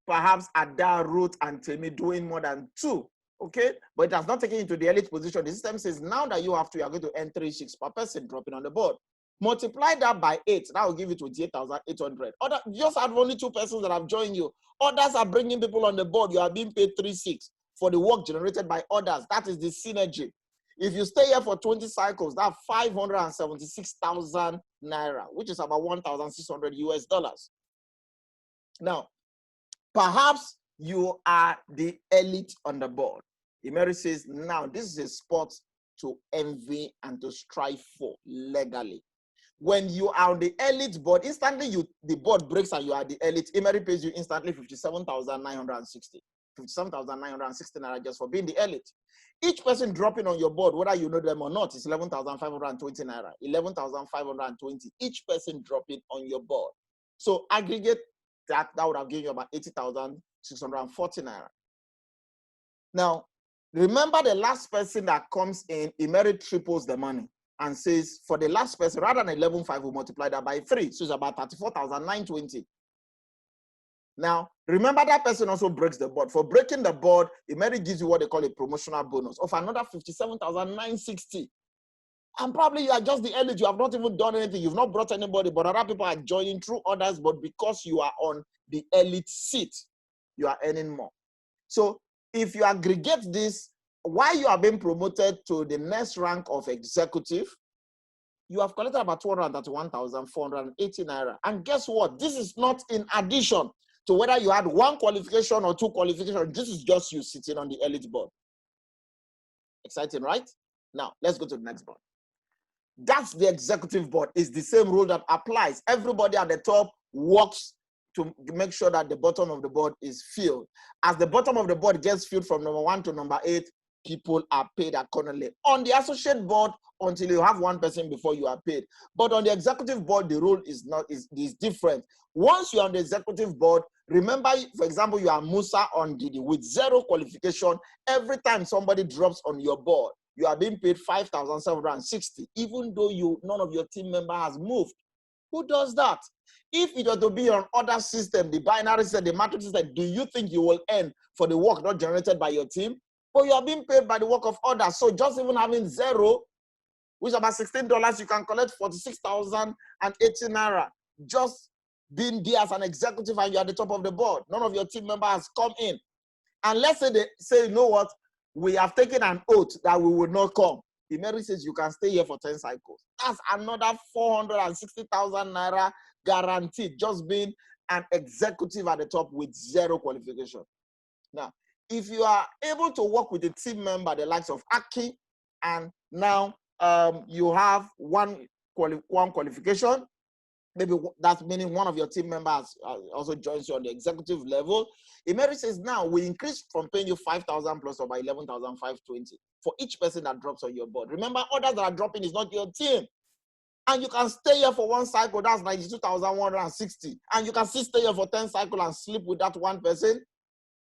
perhaps Ada, Ruth, and Temi doing more than 2? Okay, but it has not taken into the elite position. The system says now that you have 2, you are going to earn 3.6 per person dropping on the board. Multiply that by 8, that will give you 28,800. Just have only 2 persons that have joined you. Others are bringing people on the board. You are being paid 3.6 for the work generated by others. That is the synergy. If you stay here for 20 cycles, that's 576,000 naira, which is about 1,600 US dollars. Now, perhaps you are the elite on the board. Immeri says, now this is a spot to envy and to strive for legally. When you are on the elite board, instantly the board breaks and you are the elite. Immeri pays you instantly 57,960. 57,960 naira just for being the elite. Each person dropping on your board, whether you know them or not, is 11,520 naira. 11,520. Each person dropping on your board. So aggregate that would have given you about 80,640 naira. Now, remember the last person that comes in, Immeri triples the money and says for the last person, rather than 11,500, we multiply that by 3. So it's about 34,920. Now, remember that person also breaks the board. For breaking the board, Immeri gives you what they call a promotional bonus of another 57,960. And probably you are just the elite. You have not even done anything. You've not brought anybody, but other people are joining through others. But because you are on the elite seat, you are earning more. So if you aggregate this, while you are being promoted to the next rank of executive, you have collected about 231,480 naira. And guess what? This is not in addition to whether you had 1 qualification or 2 qualifications. This is just you sitting on the elite board. Exciting, right? Now, let's go to the next board. That's the executive board. It's the same rule that applies. Everybody at the top works to make sure that the bottom of the board is filled. As the bottom of the board gets filled from number 1 to number 8, people are paid accordingly. On the associate board, until you have 1 person before you are paid. But on the executive board, the rule is different. Once you're on the executive board, remember, for example, you are Musa on Didi with 0 qualification. Every time somebody drops on your board, you are being paid 5,760, even though none of your team member has moved. Who does that? If it were to be on other system, the binary system, the matrix system, do you think you will earn for the work not generated by your team? But you are being paid by the work of others. So just even having 0, which is about $16, you can collect 46,080 naira. Just being there as an executive and you're at the top of the board. None of your team members has come in. And let's say they say, you know what? We have taken an oath that we will not come. Immeri says you can stay here for 10 cycles. That's another 460,000 naira guaranteed, just being an executive at the top with 0 qualification. Now, if you are able to work with a team member, the likes of Aki, and now you have one qualification, maybe that's meaning one of your team members also joins you on the executive level. Immeri says now we increase from paying you 5,000 plus or by 11,520 for each person that drops on your board. Remember, others that are dropping is not your team. And you can stay here for 1 cycle, that's 92,160. And you can still stay here for 10 cycles and sleep with that 1 person.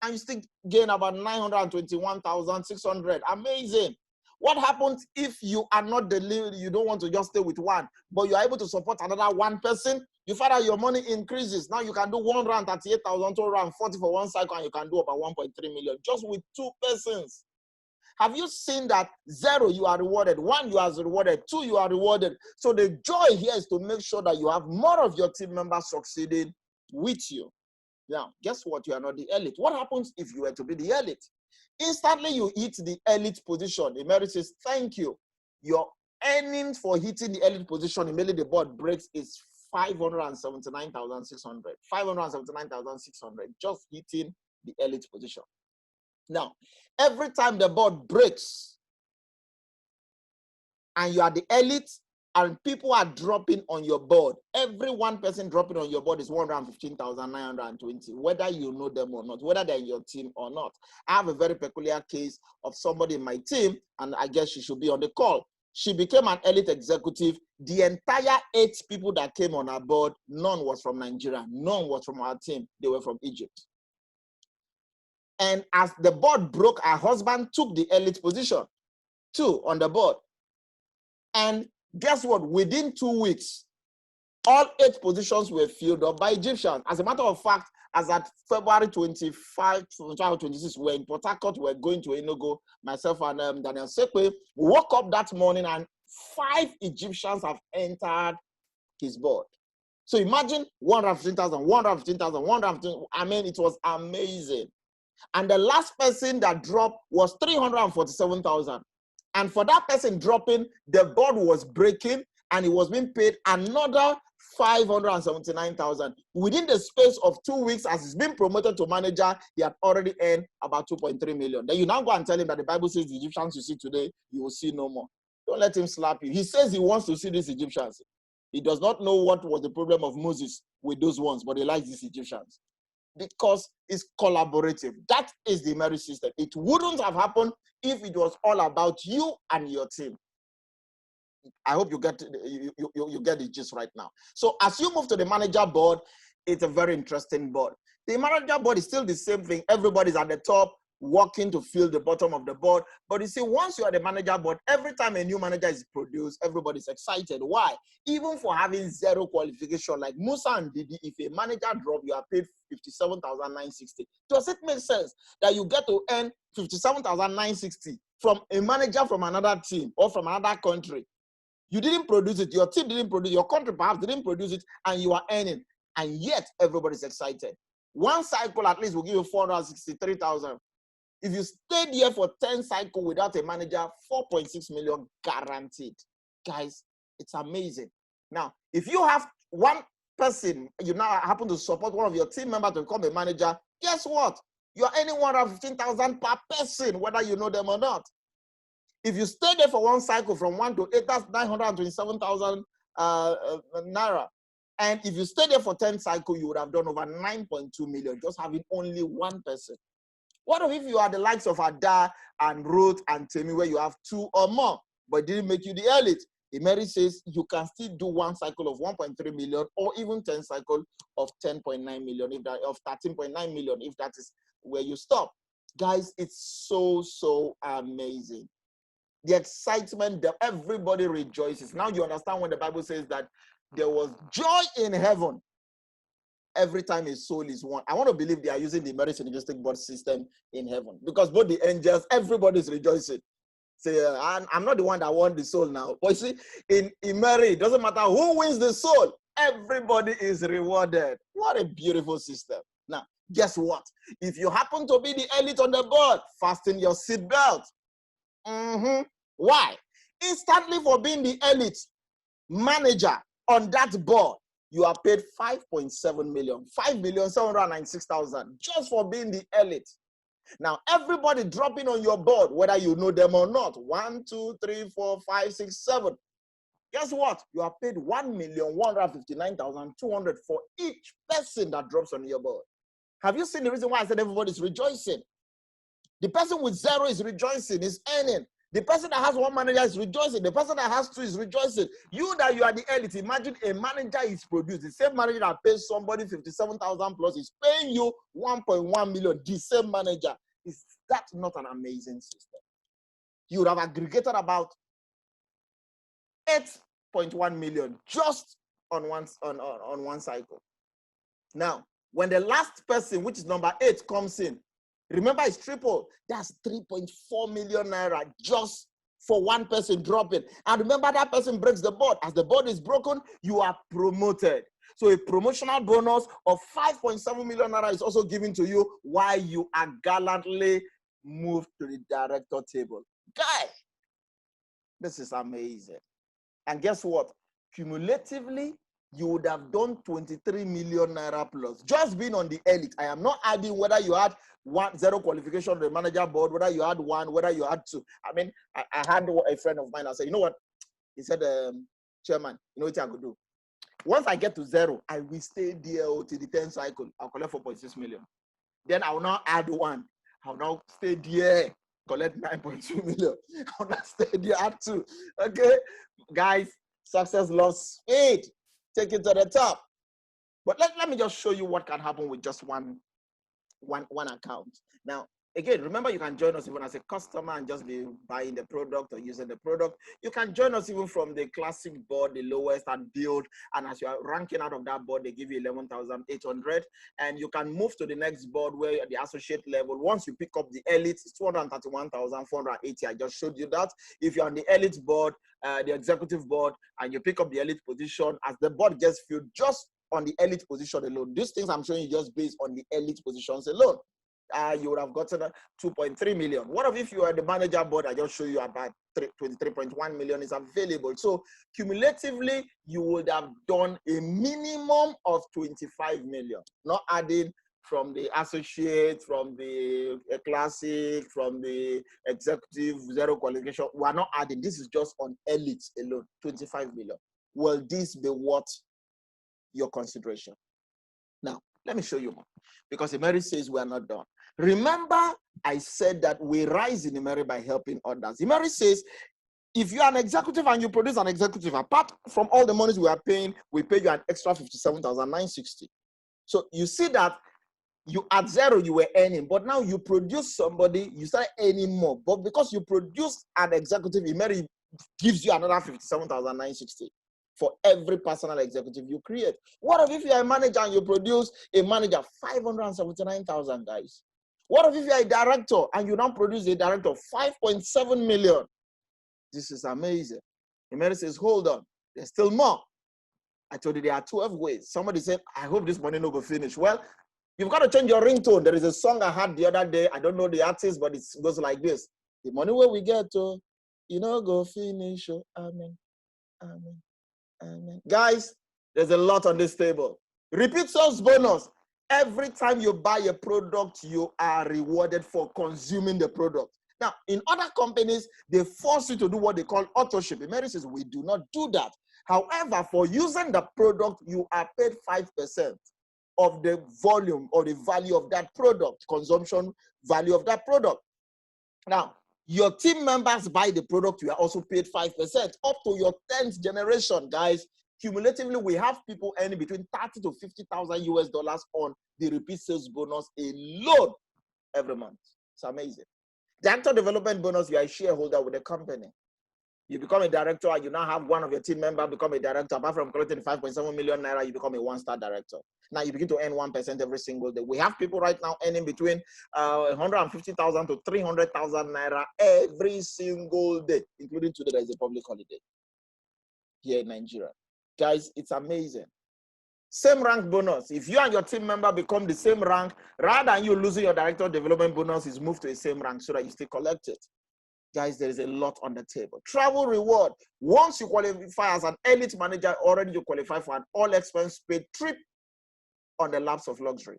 And you still gain about 921,600. Amazing. What happens if you are not the lead, you don't want to just stay with 1, but you are able to support another 1 person? You find out your money increases. Now you can do 138,240 for 1 cycle, and you can do about 1.3 million just with 2 persons. Have you seen that 0, you are rewarded, 1, you are rewarded, 2, you are rewarded? So the joy here is to make sure that you have more of your team members succeeding with you. Now, guess what? You are not the elite. What happens if you were to be the elite? Instantly, you hit the elite position. Immeri says, thank you. Your earnings for hitting the elite position, immediately the board breaks, is 579,600. 579,600, just hitting the elite position. Now, every time the board breaks and you are the elite and people are dropping on your board, every 1 person dropping on your board is 115,920, whether you know them or not, whether they're in your team or not. I have a very peculiar case of somebody in my team, and I guess she should be on the call. she became an elite executive. The entire 8 people that came on her board, none was from Nigeria. None was from our team. They were from Egypt. And as the board broke, her husband took the elite position, too, on the board. And guess what? Within 2 weeks, all 8 positions were filled up by Egyptians. As a matter of fact, as at February 25, 26, we're in Port Harcourt, we're going to Enugu, myself and Daniel Sekwe. We woke up that morning and 5 Egyptians have entered his board. So imagine 115,000, 115,000, 115,000. I mean, it was amazing. And the last person that dropped was 347,000. And for that person dropping, the board was breaking and he was being paid another 579,000. Within the space of 2 weeks, as he's been promoted to manager, he had already earned about 2.3 million. Then you now go and tell him that the Bible says the Egyptians you see today, you will see no more. Don't let him slap you. He says he wants to see these Egyptians. He does not know what was the problem of Moses with those ones, but he likes these Egyptians because it's collaborative. That is the Immeri system. It wouldn't have happened if it was all about you and your team. I hope you get you get the gist right now. So as you move to the manager board, it's a very interesting board. The manager board is still the same thing. Everybody's at the top working to fill the bottom of the board. But you see, once you are the manager board, every time a new manager is produced, everybody's excited. Why? Even for having 0 qualification, like Musa and Didi, if a manager drop, you are paid 57,960. Does it make sense that you get to earn 57,960 from a manager from another team or from another country? You didn't produce it, your team didn't produce it, your country perhaps didn't produce it, and you are earning, and yet everybody's excited. One cycle at least will give you 463,000. If you stayed here for 10 cycles without a manager, 4.6 million guaranteed. Guys, it's amazing. Now, if you have one person, you now happen to support one of your team members to become a manager, guess what? You're earning 115,000 per person, whether you know them or not. If you stay there for one cycle from 1 to 8, that's 927,000 naira. And if you stay there for 10 cycles, you would have done over 9.2 million, just having only one person. What if you are the likes of Ada and Ruth and Temi, where you have 2 or more, but it didn't make you the elite? Immeri says you can still do one cycle of 1.3 million or even 10 cycle of 10.9 million, if that of 13.9 million, if that is where you stop. Guys, it's so amazing. The excitement that everybody rejoices. Now you understand when the Bible says that there was joy in heaven every time a soul is won. I want to believe they are using the Immeri synergistic board system in heaven, because both the angels, everybody's rejoicing. Say, I'm not the one that won the soul now. But you see, in Immeri, it doesn't matter who wins the soul, everybody is rewarded. What a beautiful system. Now, guess what? If you happen to be the elite on the board, fasten your seatbelt. Why? Instantly for being the elite manager on that board, you are paid 5.7 million, 5,796,000 just for being the elite. Now, everybody dropping on your board, whether you know them or not, 1, 2, 3, 4, 5, 6, 7. Guess what? You are paid 1,159,200 for each person that drops on your board. Have you seen the reason why I said everybody's rejoicing? The person with 0 is rejoicing, is earning. The person that has 1 manager is rejoicing. The person that has 2 is rejoicing. You that you are the elite, imagine a manager is produced. The same manager that pays somebody 57,000 plus is paying you 1.1 million. The same manager. Is that not an amazing system? You would have aggregated about 8.1 million just on one cycle. Now, when the last person, which is number 8, comes in, remember it's triple. That's 3.4 million naira just for one person dropping. And remember, that person breaks the board. As the board is broken, you are promoted. So a promotional bonus of 5.7 million naira is also given to you while you are gallantly moved to the director table. Guys, this is amazing. And guess what? Cumulatively, you would have done 23 million naira plus just being on the elite. I am not adding whether you had 0 qualification on the manager board, whether you had 1, whether you had 2. I mean, I had a friend of mine. I said, you know what? He said, chairman, you know what I could do? Once I get to 0, I will stay there till the 10th cycle. I'll collect 4.6 million. Then I will now add 1. I'll now stay there collect 9.2 million. Understand? You have to. Okay, guys, success loves speed. Take it to the top. But let me just show you what can happen with just one account. Now, again, remember, you can join us even as a customer and just be buying the product or using the product. You can join us even from the classic board, the lowest, and build. And as you are ranking out of that board, they give you 11,800. And you can move to the next board where the associate level. Once you pick up the elite, it's 231,480. I just showed you that. If you're on the elite board, the executive board, and you pick up the elite position, as the board gets filled, just on the elite position alone. These things I'm showing you just based on the elite positions alone. You would have gotten 2.3 million. What if you are the manager board? I just show you about 23.1 million is available. So cumulatively, you would have done a minimum of 25 million, not adding from the associate, from the classic, from the executive, zero qualification. We're not adding. This is just on elite alone, 25 million. Will this be what your consideration? Now, let me show you more, because Immeri says we are not done. Remember, I said that we rise in Immeri by helping others. Immeri says, if you are an executive and you produce an executive, apart from all the monies we are paying, we pay you an extra 57,960. So you see that you at zero, you were earning, but now you produce somebody, you start earning more. But because you produced an executive, Immeri gives you another 57,960. For every personal executive you create. What if you're a manager and you produce a manager 579,000, guys? What if you're a director and you now produce a director 5.7 million? This is amazing. Immeri says, hold on, there's still more. I told you there are 12 ways. Somebody said, I hope this money no go finish. Well, you've got to change your ringtone. There is a song I had the other day. I don't know the artist, but it goes like this. The money where we get to, you know, go finish. Oh, amen, amen. Guys, there's a lot on this table. Repeat sales bonus. Every time you buy a product, you are rewarded for consuming the product. Now, in other companies, they force you to do what they call auto ship. Immeri says we do not do that. However, for using the product, you are paid 5% of the volume or the value of that product, consumption value of that product. Now, your team members buy the product, you are also paid 5% up to your 10th generation, guys. Cumulatively, we have people earning between 30 to 50,000 US dollars on the repeat sales bonus alone every month. It's amazing. Director development bonus, you are a shareholder with the company. You become a director and you now have one of your team members become a director. Apart from collecting 5.7 million naira, you become a one-star director. Now you begin to earn 1% every single day. We have people right now earning between 150,000 to 300,000 naira every single day, including today there is a public holiday here in Nigeria. Guys, it's amazing. Same rank bonus. If you and your team member become the same rank, rather than you losing your director development bonus, is moved to a same rank so that you still collect it. Guys, there is a lot on the table. Travel reward. Once you qualify as an elite manager, already you qualify for an all-expense paid trip on the laps of luxury.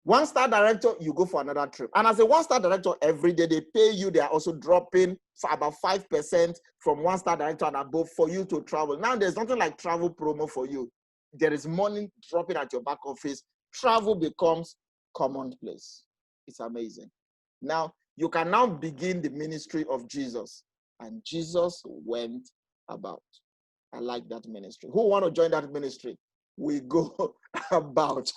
One-star director, you go for another trip. And as a one-star director, every day they pay you, they are also dropping for about 5% from one-star director and above for you to travel. Now, there's nothing like travel promo for you. There is money dropping at your back office. Travel becomes commonplace. It's amazing. Now, you can now begin the ministry of Jesus. And Jesus went about. I like that ministry. Who want to join that ministry? We go about.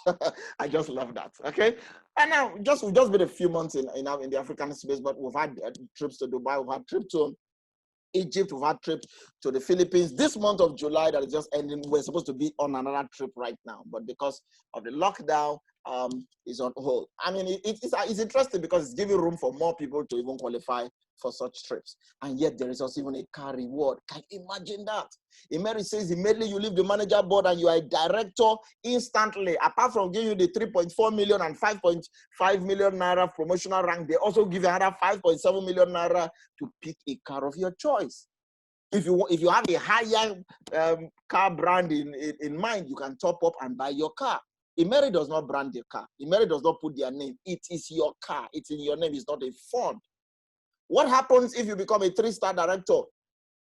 I just love that. Okay. And now we've just been a few months in the African space, but we've had trips to Dubai, we've had trips to Egypt, we've had trips to the Philippines. This month of July that is just ending, we're supposed to be on another trip right now, but because of the lockdown, is on hold. I mean, it's interesting because it's giving room for more people to even qualify for such trips. And yet there is also even a car reward. Can you imagine that? Immeri says immediately you leave the manager board and you are a director instantly. Apart from giving you the 3.4 million and 5.5 million naira promotional rank, they also give you another 5.7 million naira to pick a car of your choice. If you have a higher car brand in mind, you can top up and buy your car. Immeri does not brand the car. Immeri does not put their name. It is your car. It's in your name. It's not a fund. What happens if you become a 3-star director?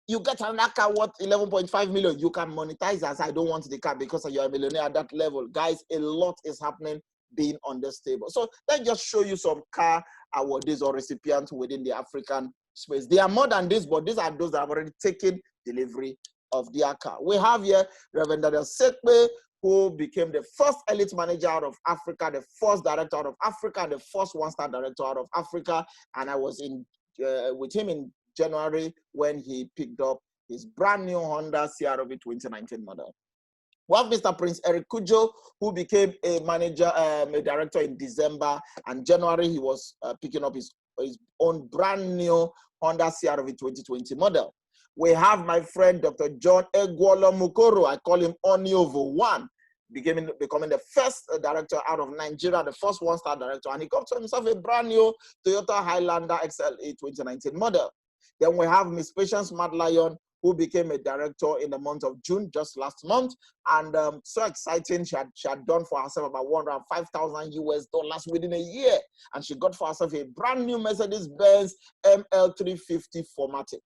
You get another car worth 11.5 million. You can monetize as I don't want the car because you're a millionaire at that level. Guys, a lot is happening being on this table. So let's just show you some car awardees or recipients within the African space. There are more than this, but these are those that have already taken delivery of their car. We have here Reverend Daniel Sekpe, who became the first elite manager out of Africa, the first director out of Africa, and the first one-star director out of Africa. And I was in with him in January when he picked up his brand new Honda CR-V 2019 model. We have Mr. Prince Eric Kujo, who became a manager, a director in December, and January he was picking up his own brand new Honda CR-V 2020 model. We have my friend Dr. John Egwolo Mukoro, I call him Oniovo One, becoming the first director out of Nigeria, the first one-star director, and he got to himself a brand new Toyota Highlander XLA 2019 model. Then we have Miss Patience Mad Lion, who became a director in the month of June, just last month, and so exciting. She had done for herself about $105,000 within a year, and she got for herself a brand new Mercedes-Benz ML350 4MATIC.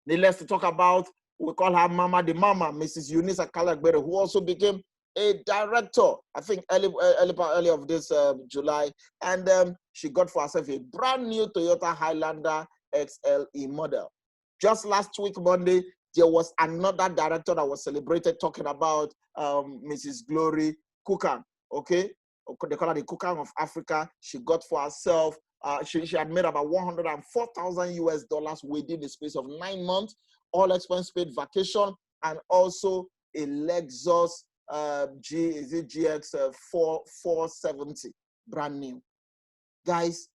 Needless to talk about, we call her Mama the Mama, Mrs. Eunice Akalagbere, who also became a director, I think early of this July, and she got for herself a brand new Toyota Highlander XLE model. Just last week, Monday, there was another director that was celebrated talking about Mrs. Glory Kukan, okay? They call her the Kukan of Africa. She got for herself, she had made about $104,000 within the space of 9 months, all expense paid vacation, and also a Lexus GX 470, brand new. Guys,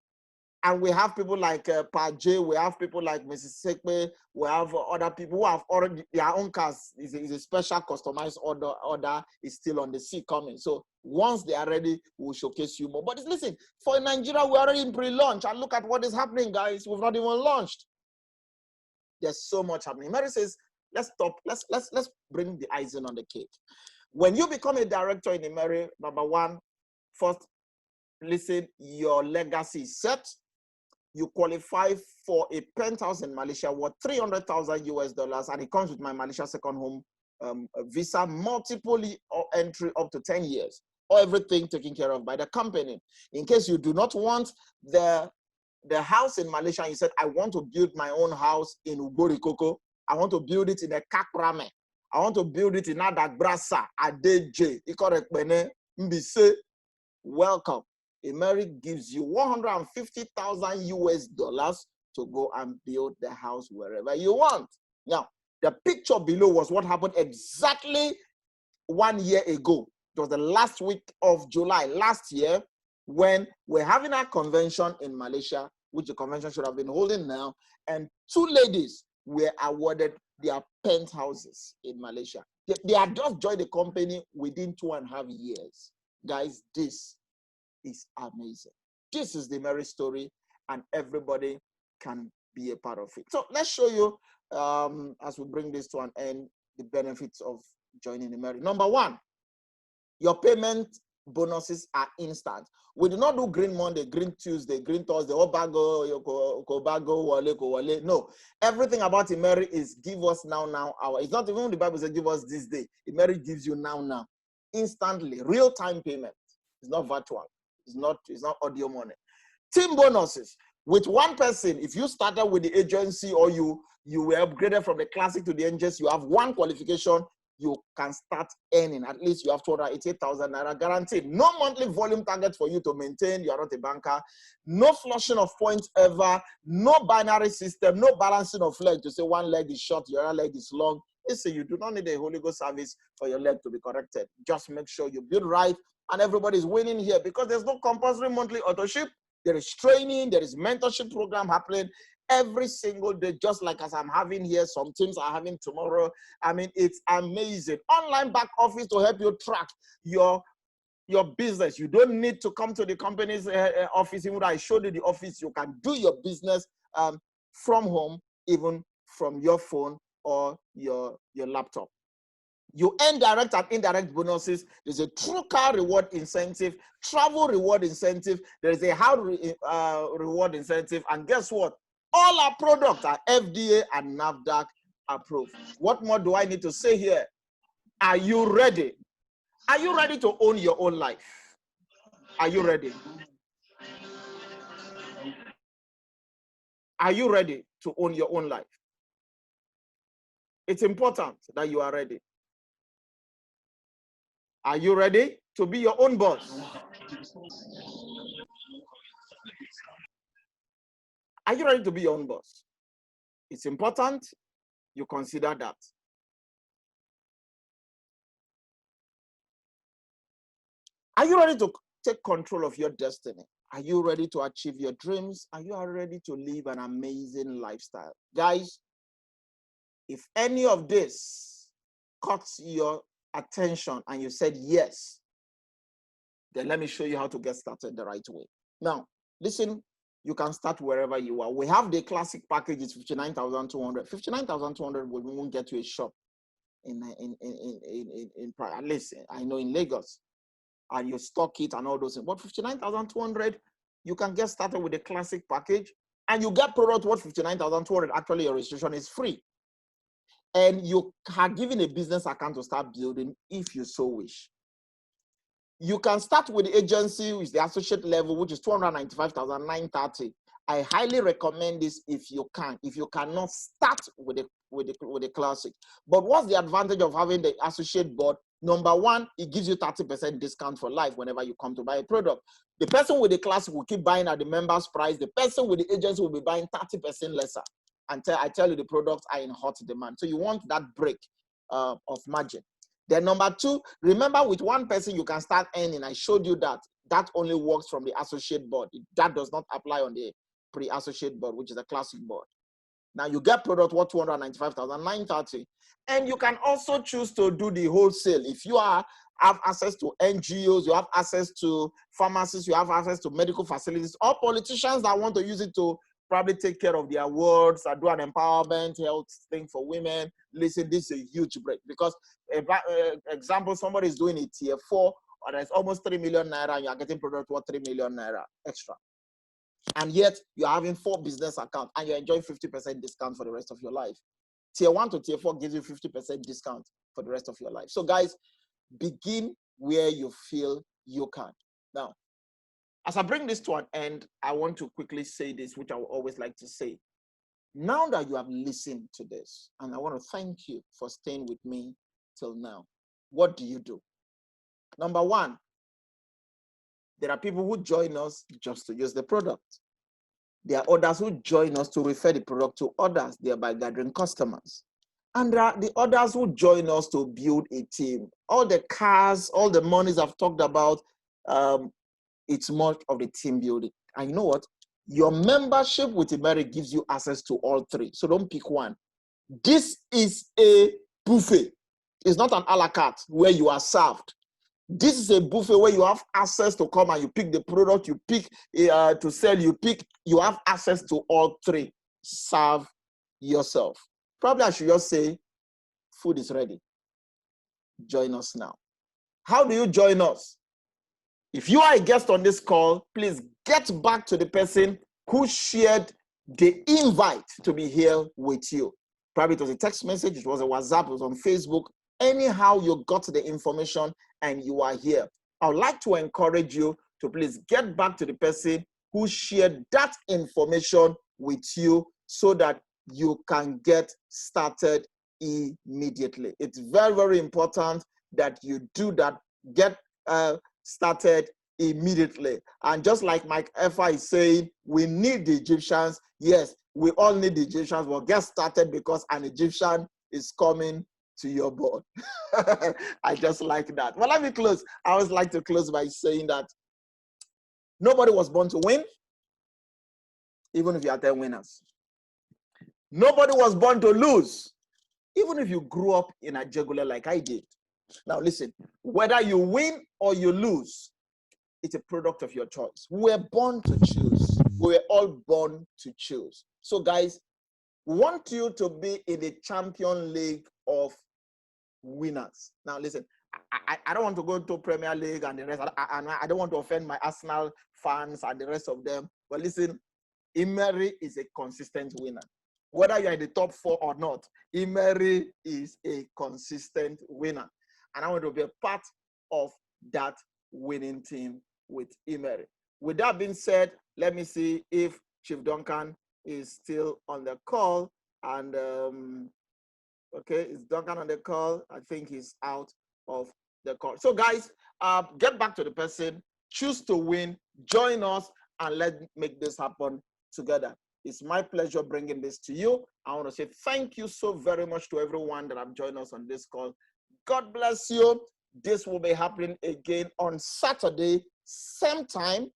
and we have people like Pa J, we have people like Mrs. Sekpe, we have other people who have already their own cars. Is a special customized order is still on the sea coming. So once they are ready, we'll showcase you more. But listen, for Nigeria, we're already in pre-launch, and look at what is happening, guys. We've not even launched. There's so much happening. Mary says, let's stop. Let's bring the icing on the cake. When you become a director in Immeri, number one, first, listen, your legacy is set. You qualify for a penthouse in Malaysia worth $300,000, and it comes with my Malaysia second home visa, multiple entry up to 10 years, or everything taken care of by the company. In case you do not want the house in Malaysia, and you said, I want to build my own house in Uborikoko, I want to build it in a Kakrame, I want to build it in Adagbrasa, Adeje, Ikorekbene, Mbise, welcome. Immeri gives you $150,000 to go and build the house wherever you want. Now, the picture below was what happened exactly 1 year ago. It was the last week of July last year when we're having our convention in Malaysia, which the convention should have been holding now, and 2 ladies were awarded their penthouses in Malaysia. They had just joined the company within 2.5 years. Guys, this is amazing. This is the Immeri story, and everybody can be a part of it. So let's show you, as we bring this to an end, the benefits of joining Immeri. Number one, your payment bonuses are instant. We do not do Green Monday, Green Tuesday, Green Thursday, Obago, Kobago, Wale. No, everything about Immeri is give us now. It's not even the Bible says give us this day. Immeri gives you now, instantly, real-time payment. It's not virtual. It's not audio money. Team bonuses. With one person, if you started with the agency or you were upgraded from the classic to the NGS, you have one qualification, you can start earning. At least you have 288,000 naira guaranteed. No monthly volume target for you to maintain. You are not a banker. No flushing of points ever. No binary system. No balancing of leg to say one leg is short, your other leg is long. Listen, you do not need a Holy Ghost service for your leg to be corrected. Just make sure you build right, and everybody's winning here because there's no compulsory monthly autoship. There is training, there is mentorship program happening every single day, just like as I'm having here. Some teams are having tomorrow. I mean, it's amazing. Online back office to help you track your business. You don't need to come to the company's office. Even though I showed you the office, you can do your business from home, even from your phone or your laptop. You earn direct and indirect bonuses. There's a true car reward incentive, travel reward incentive. There's a house reward incentive. And guess what? All our products are FDA and NAFDAC approved. What more do I need to say here? Are you ready? Are you ready to own your own life? Are you ready? Are you ready to own your own life? It's important that you are ready. Are you ready to be your own boss? Are you ready to be your own boss? It's important you consider that. Are you ready to take control of your destiny? Are you ready to achieve your dreams? Are you ready to live an amazing lifestyle? Guys, if any of this caught your attention and you said yes, then let me show you how to get started the right way. Now, listen, you can start wherever you are. We have the classic package, it's 59,200. 59,200 won't get you a shop in at least I know in Lagos, and you stock it and all those things. But 59,200, you can get started with the classic package and you get product worth 59,200. Actually, your registration is free. And you are given a business account to start building if you so wish. You can start with the agency with the associate level, which is 295,930. I highly recommend this if you can. If you cannot, start with the classic. But what's the advantage of having the associate board? Number one, it gives you 30% discount for life whenever you come to buy a product. The person with the classic will keep buying at the member's price. The person with the agency will be buying 30% lesser. Until I tell you the products are in hot demand. So you want that break of margin. Then number two, remember with one person you can start earning. I showed you that. That only works from the associate board. That does not apply on the pre-associate board, which is a classic board. Now you get product worth 295,930. And you can also choose to do the wholesale. If you have access to NGOs, you have access to pharmacies, you have access to medical facilities, or politicians that want to use it to probably take care of their wards or do an empowerment health thing for women. Listen, this is a huge break because, example, somebody is doing a tier 4, and it's almost 3 million naira, and you are getting product worth 3 million naira extra. And yet you're having 4 business accounts and you're enjoying 50% discount for the rest of your life. Tier 1 to tier 4 gives you 50% discount for the rest of your life. So guys, begin where you feel you can. Now, as I bring this to an end, I want to quickly say this, which I will always like to say. Now that you have listened to this, and I want to thank you for staying with me till now, what do you do? Number one, there are people who join us just to use the product. There are others who join us to refer the product to others, thereby gathering customers. And there are the others who join us to build a team. All the cars, all the monies I've talked about, it's more of the team building. And you know what? Your membership with Immeri gives you access to all 3. So don't pick one. This is a buffet. It's not an a la carte where you are served. This is a buffet where you have access to come and you pick the product, you pick to sell, you have access to all 3. Serve yourself. Probably I should just say, food is ready. Join us now. How do you join us? If you are a guest on this call, please get back to the person who shared the invite to be here with you. Probably it was a text message, it was a WhatsApp, it was on Facebook. Anyhow, you got the information and you are here. I would like to encourage you to please get back to the person who shared that information with you so that you can get started immediately. It's very, very important that you do that. Get started immediately. And just like Mike Effa is saying, we need the Egyptians. Yes, we all need the Egyptians. Well, get started because an Egyptian is coming to your board. I just like that. Well, let me close. I always like to close by saying that nobody was born to win, even if you are 10 winners. Nobody was born to lose, even if you grew up in a jugular like I did. Now listen, whether you win or you lose, it's a product of your choice. We're born to choose. We're all born to choose. So guys, we want you to be in the champion league of winners. Now listen, I don't want to go to Premier League and the rest. I don't want to offend my Arsenal fans and the rest of them. But listen, Immeri is a consistent winner. Whether you're in the top 4 or not, Immeri is a consistent winner. And I want to be a part of that winning team with Immeri. With that being said, let me see if Chief Duncan is still on the call. And okay, is Duncan on the call? I think he's out of the call. So guys, get back to the person, choose to win, join us, and let's make this happen together. It's my pleasure bringing this to you. I want to say thank you so very much to everyone that have joined us on this call. God bless you. This will be happening again on Saturday, same time,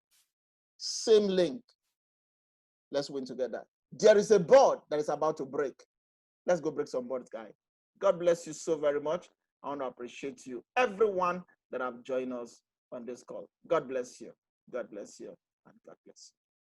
same link. Let's win together. There is a board that is about to break. Let's go break some boards, guys. God bless you so very much. I want to appreciate you, everyone that have joined us on this call. God bless you. God bless you. And God bless you.